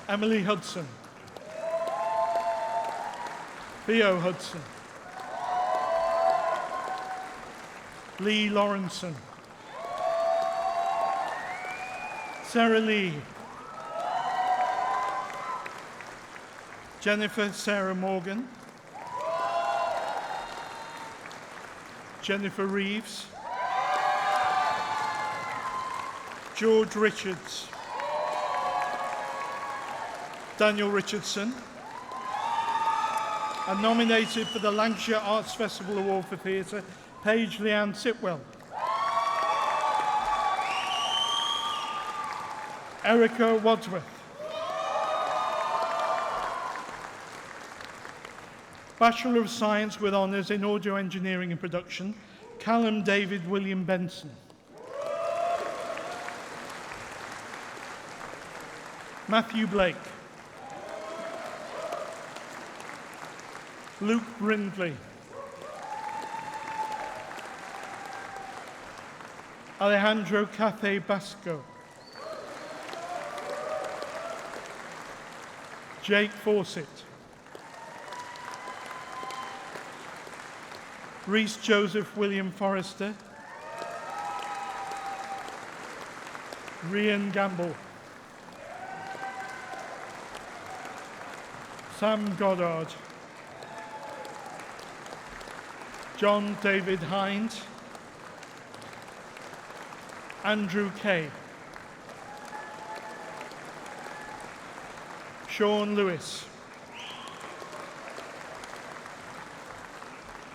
Emily Hudson. Theo Hudson. Lee Lawrenson. Sarah Lee. Jennifer Sarah Morgan. Jennifer Reeves. George Richards. Daniel Richardson. And nominated for the Lancashire Arts Festival Award for Theatre, Paige Leanne Sitwell. Erica Wadsworth. Bachelor of Science with Honours in Audio Engineering and Production, Callum David William Benson. Matthew Blake. Luke Brindley. Alejandro Cathay Basco. Jake Fawcett. Rhys Joseph William Forrester. Rhian Gamble. Sam Goddard. John David Hind. Andrew Kay. Sean Lewis.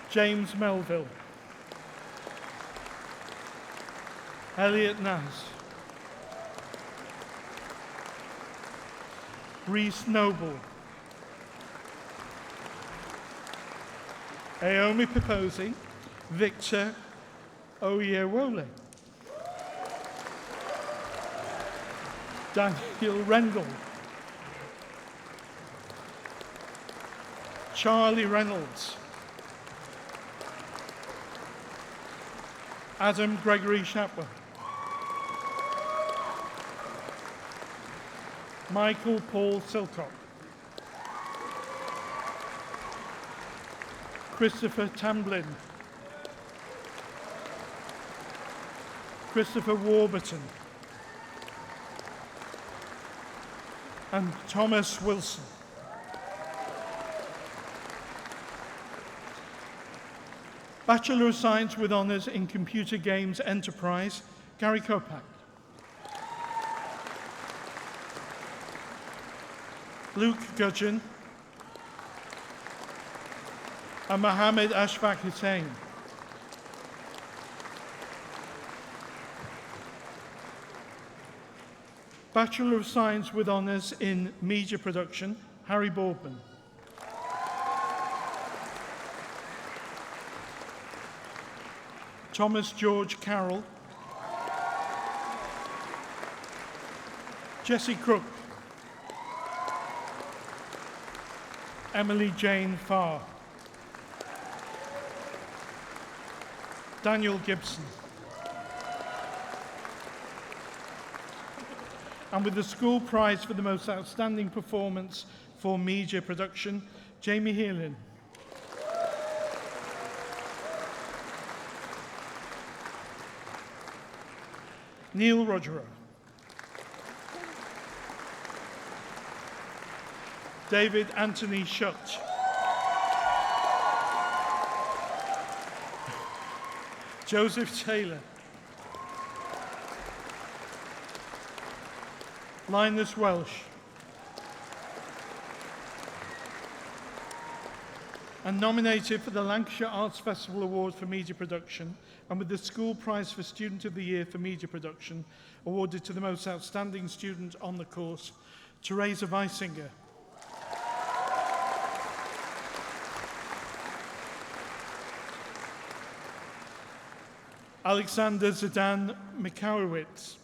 James Melville. Elliot Naz, Reese Noble, Aomi Piposi, Victor Oyewole, Daniel Rendell, Charlie Reynolds, Adam Gregory Shapwell, Michael Paul Silcock, Christopher Tamblin, Christopher Warburton, and Thomas Wilson. Bachelor of Science with Honours in Computer Games Enterprise, Gary Kopak. Luke Gudgeon and Mohammed Ashfaq Hussain. Bachelor of Science with Honours in Media Production, Harry Boardman. Thomas George Carroll. Jessie Crook. Emily Jane Farr. Daniel Gibson. And with the school prize for the most outstanding performance for media production, Jamie Healin. Neil Rodgero. David Anthony Schutt. Joseph Taylor. Linus Welsh. And nominated for the Lancashire Arts Festival Award for Media Production, and with the School Prize for Student of the Year for Media Production, awarded to the most outstanding student on the course, Teresa Weisinger. Alexander Zidane Mikowicz.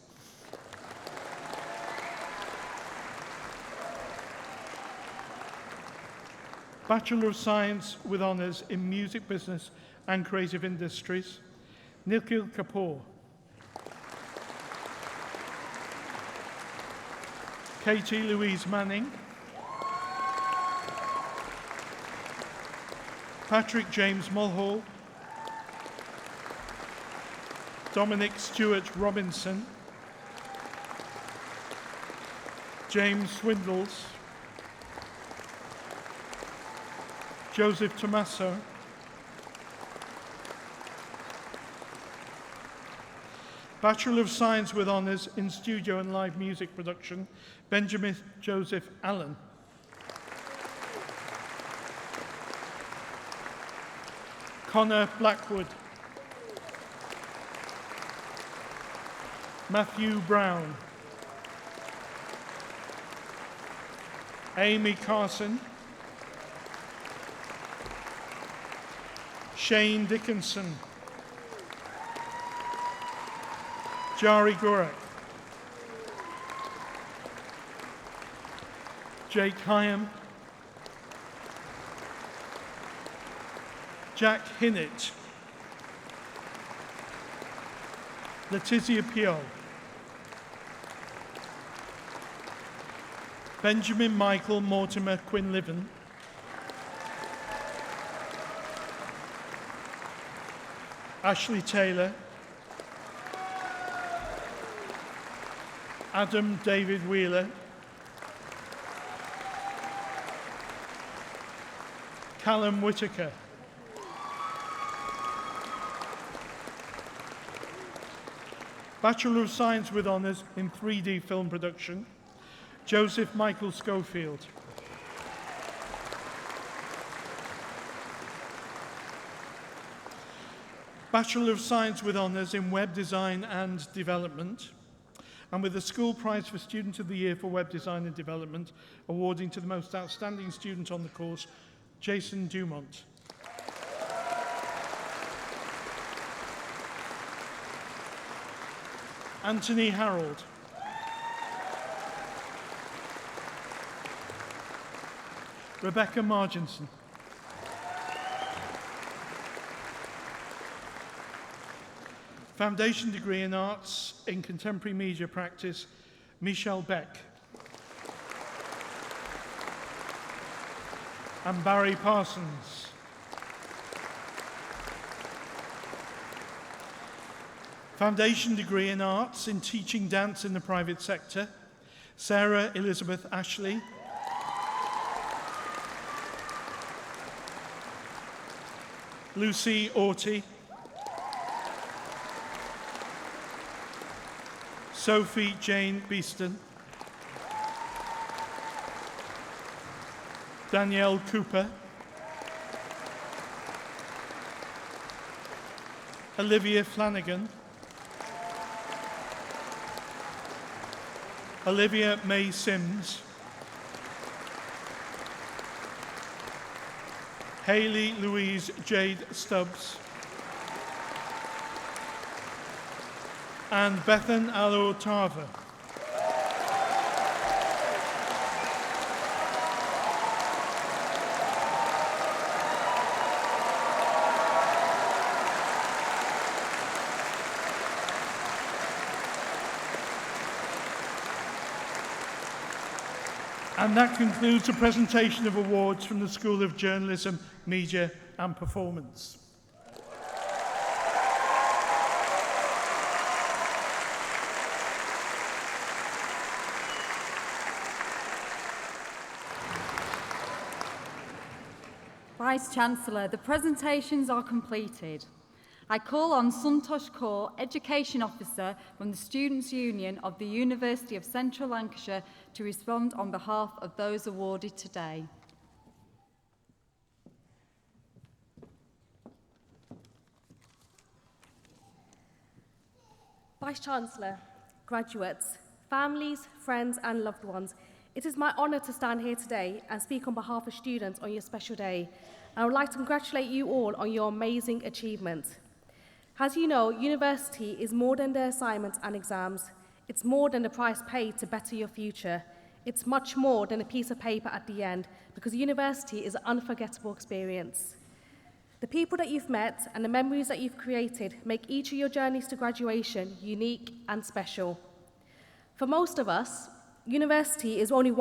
Bachelor of Science with Honours in Music Business and Creative Industries, Nikhil Kapoor. Katie Louise Manning. Patrick James Mulhall. Dominic Stewart Robinson. James Swindles. Joseph Tommaso. Bachelor of Science with Honours in Studio and Live Music Production, Benjamin Joseph Allen. Connor Blackwood. Matthew Brown. Amy Carson. Shane Dickinson. Jari Gurek. Jake Hyam. Jack Hinnett. Letizia Pio. Benjamin Michael Mortimer Quinlivan. Ashley Taylor. Adam David Wheeler. Callum Whitaker. Bachelor of Science with Honours in 3D Film Production, Joseph Michael Schofield. Bachelor of Science with Honours in Web Design and Development, and with the School Prize for Student of the Year for Web Design and Development, awarding to the most outstanding student on the course, Jason Dumont. Anthony Harold. Rebecca Marginson. Foundation degree in Arts in Contemporary Media Practice, Michelle Beck. And Barry Parsons. Foundation degree in Arts in Teaching Dance in the Private Sector, Sarah Elizabeth Ashley. Lucy Orty. Sophie Jane Beeston. Danielle Cooper. Olivia Flanagan. Olivia May Sims. Hayley Louise Jade Stubbs. And Bethan Alo Tarver. And that concludes the presentation of awards from the School of Journalism, Media and Performance. Vice-Chancellor, the presentations are completed. I call on Suntosh Kaur, Education Officer from the Students' Union of the University of Central Lancashire, to respond on behalf of those awarded today. Vice-Chancellor, graduates, families, friends and loved ones, it is my honour to stand here today and speak on behalf of students on your special day. And I would like to congratulate you all on your amazing achievement. As you know, university is more than the assignments and exams. It's more than the price paid to better your future. It's much more than a piece of paper at the end, because university is an unforgettable experience. The people that you've met and the memories that you've created make each of your journeys to graduation unique and special. For most of us, studying is only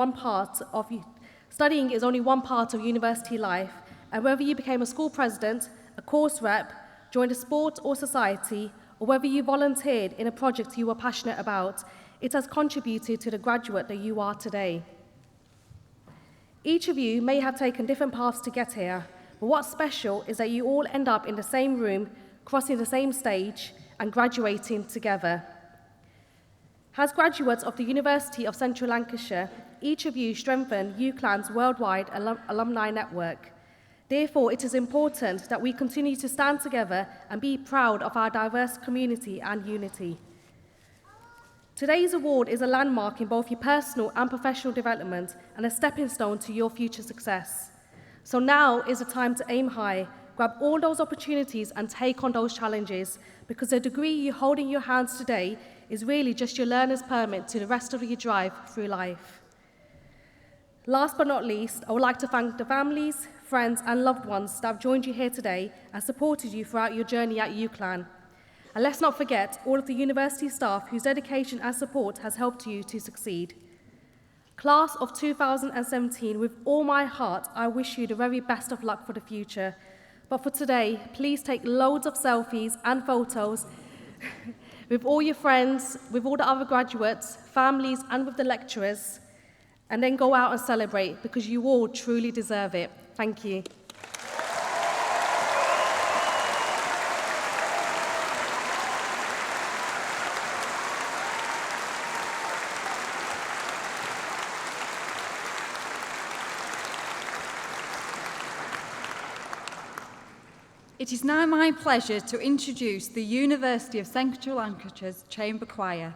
one part of university life, and whether you became a school president, a course rep, joined a sport or society, or whether you volunteered in a project you were passionate about, it has contributed to the graduate that you are today. Each of you may have taken different paths to get here, but what's special is that you all end up in the same room, crossing the same stage, and graduating together. As graduates of the University of Central Lancashire, each of you strengthen UCLan's worldwide alumni network. Therefore, it is important that we continue to stand together and be proud of our diverse community and unity. Today's award is a landmark in both your personal and professional development and a stepping stone to your future success. So now is the time to aim high, grab all those opportunities and take on those challenges, because the degree you hold in your hands today is really just your learner's permit to the rest of your drive through life. Last but not least, I would like to thank the families, friends and loved ones that have joined you here today and supported you throughout your journey at UCLan. And let's not forget all of the university staff whose dedication and support has helped you to succeed. Class of 2017, with all my heart, I wish you the very best of luck for the future. But for today, please take loads of selfies and photos with all your friends, with all the other graduates, families and with the lecturers, and then go out and celebrate, because you all truly deserve it. Thank you. It is now my pleasure to introduce the University of Central Lancashire's Chamber Choir.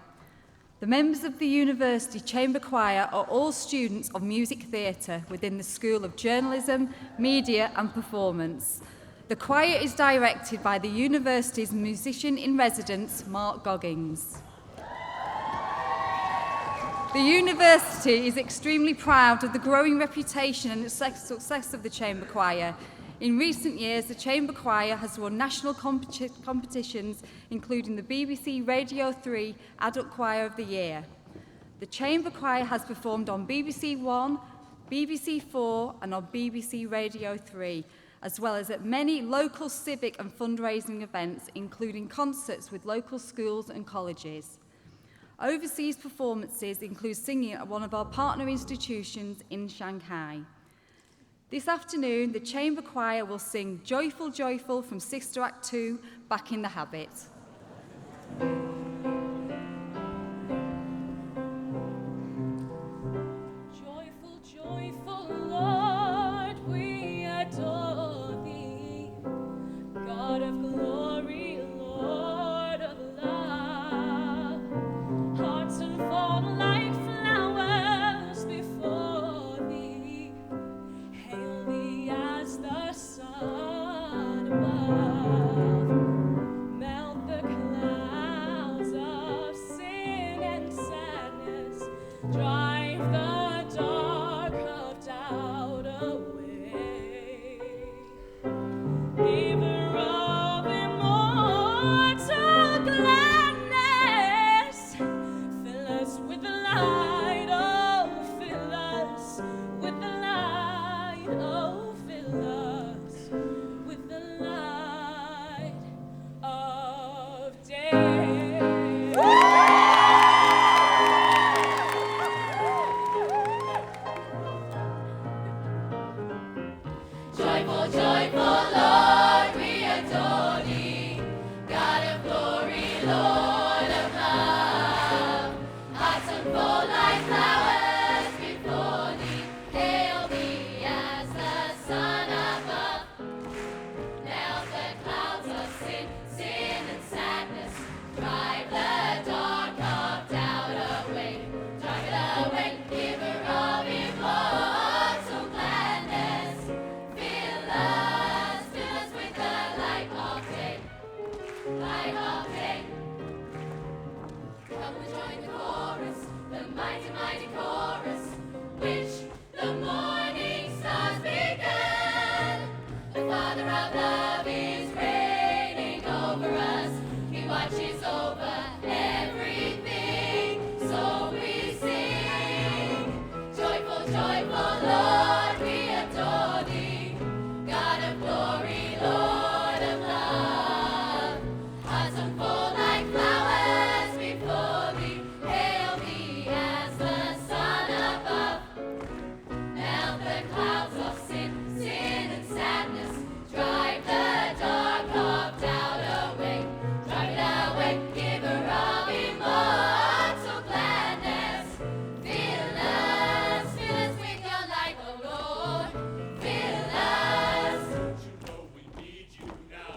The members of the University Chamber Choir are all students of music theatre within the School of Journalism, Media and Performance. The choir is directed by the University's musician-in-residence, Mark Goggins. The University is extremely proud of the growing reputation and success of the Chamber Choir. In recent years, the Chamber Choir has won national competitions, including the BBC Radio 3 Adult Choir of the Year. The Chamber Choir has performed on BBC One, BBC 4 and on BBC Radio 3, as well as at many local civic and fundraising events, including concerts with local schools and colleges. Overseas performances include singing at one of our partner institutions in Shanghai. This afternoon, the Chamber Choir will sing Joyful, Joyful from Sister Act 2, Back in the Habit. Joyful, joyful Lord, we adore thee, God of glory, Lord of love. Hearts unfold like flowers before thee, hail thee as the sun above. Melt the clouds of sin and sadness, drive the dark of doubt away. Giver of immortal gladness, fill us with the light, oh, fill us with the light, oh, fill us with the light of day. Joyful, joyful Lord, we adore thee, God of glory, Lord of love. Hearts unfold like flowers before thee, hail thee as the sun above. Melt the clouds of sin, sin and sadness, drive the dark of doubt away. Drive it away, giver of immortal gladness. Fill us with the light of day, light of day. Come and join the chorus, the mighty, mighty chorus, which the morning stars began. The Father of love is reigning over us. He watches over everything, so we sing. Joyful, joyful Lord, we adore thee, God of glory, Lord of love. Hearts unfold like flowers before thee, hail thee as the sun above. Melt the clouds of sin, sin and sadness, drive the dark of doubt away. Drive it away, giver of immortal gladness. Fill us with your light, O Lord. Fill us. Don't you know we need you now?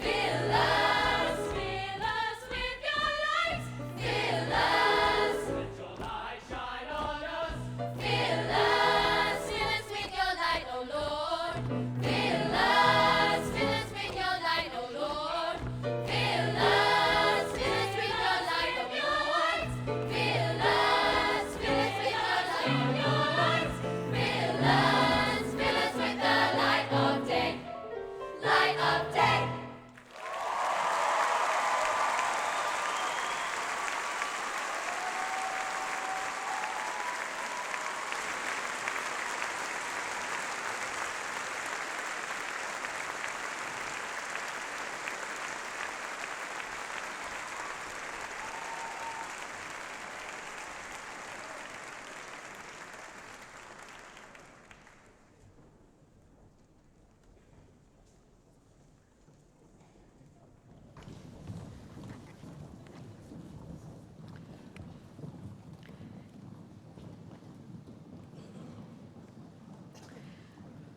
Fill us with your light. Fill us. Let your light shine on us. Fill us with your light, O Lord. Fill us with your light, O Lord. Fill us with your light, O Lord. Fill us with your light, O Lord. Fill us with the light of day, light of day.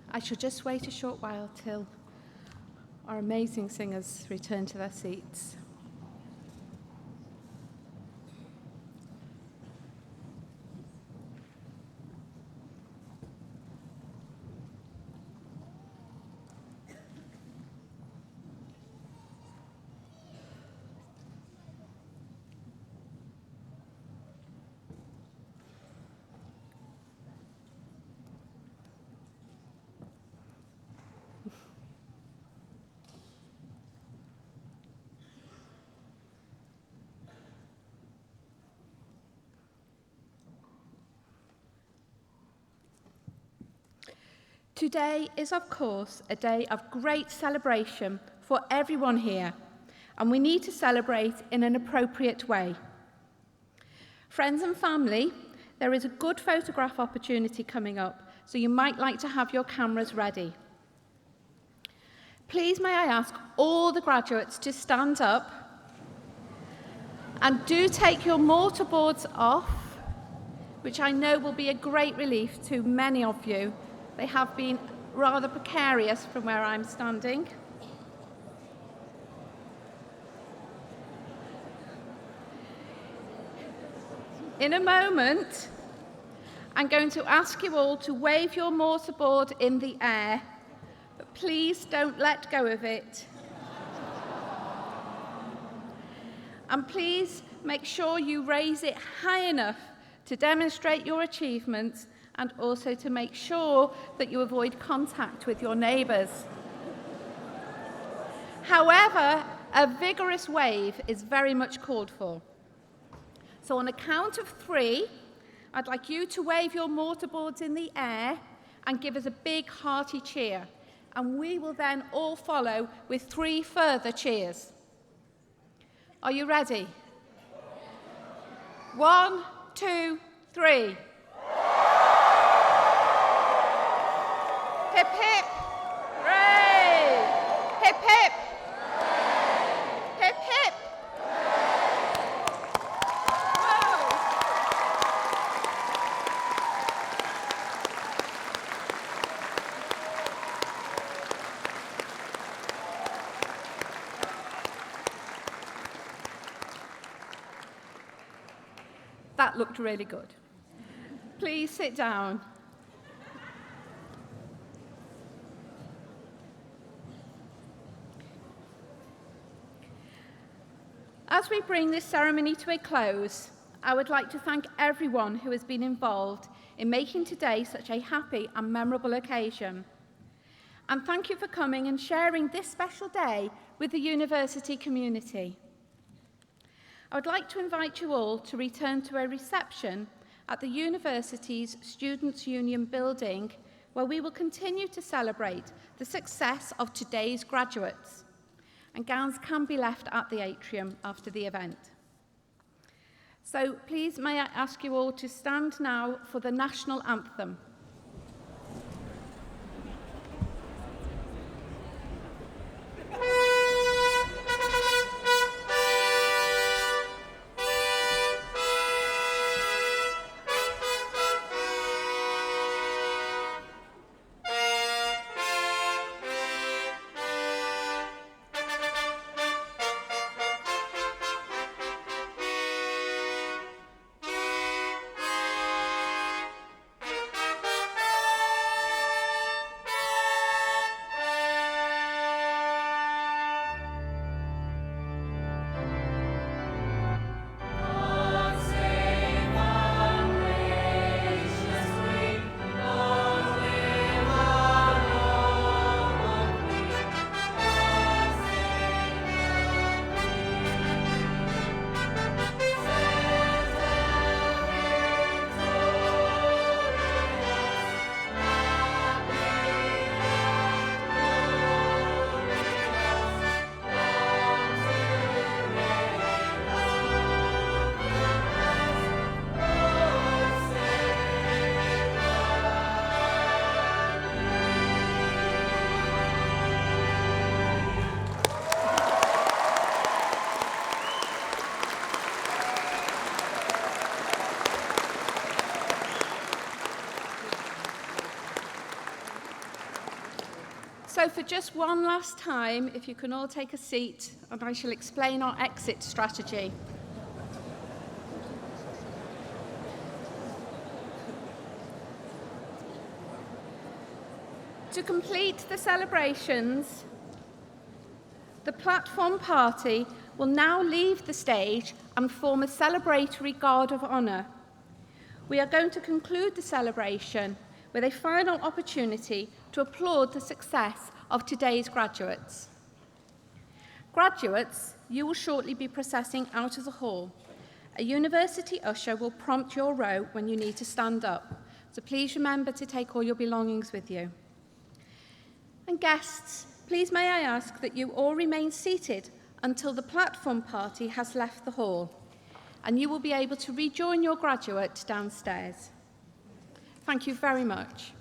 I shall just wait a short while till our amazing singers return to their seats. Today is, of course, a day of great celebration for everyone here, and we need to celebrate in an appropriate way. Friends and family, there is a good photograph opportunity coming up, so you might like to have your cameras ready. Please may I ask all the graduates to stand up, and do take your mortarboards off, which I know will be a great relief to many of you. They have been rather precarious from where I'm standing. In a moment, I'm going to ask you all to wave your mortarboard in the air, but please don't let go of it. And please make sure you raise it high enough to demonstrate your achievements, and also to make sure that you avoid contact with your neighbours. However, a vigorous wave is very much called for. So on a count of 3, I'd like you to wave your mortarboards in the air and give us a big hearty cheer. And we will then all follow with 3 further cheers. Are you ready? 1, 2, 3. Hip, hip, hooray! Hip, hip, hooray! Hip, hip, hooray! Whoa! That looked really good. Please sit down. As we bring this ceremony to a close, I would like to thank everyone who has been involved in making today such a happy and memorable occasion. And thank you for coming and sharing this special day with the university community. I would like to invite you all to return to a reception at the university's Students' Union building, where we will continue to celebrate the success of today's graduates. And gowns can be left at the atrium after the event. So please may I ask you all to stand now for the national anthem. So for just one last time, if you can all take a seat, and I shall explain our exit strategy. To complete the celebrations, the platform party will now leave the stage and form a celebratory guard of honour. We are going to conclude the celebration with a final opportunity to applaud the success of today's graduates. Graduates, you will shortly be processing out of the hall. A university usher will prompt your row when you need to stand up, so please remember to take all your belongings with you. And guests, please may I ask that you all remain seated until the platform party has left the hall, and you will be able to rejoin your graduate downstairs. Thank you very much.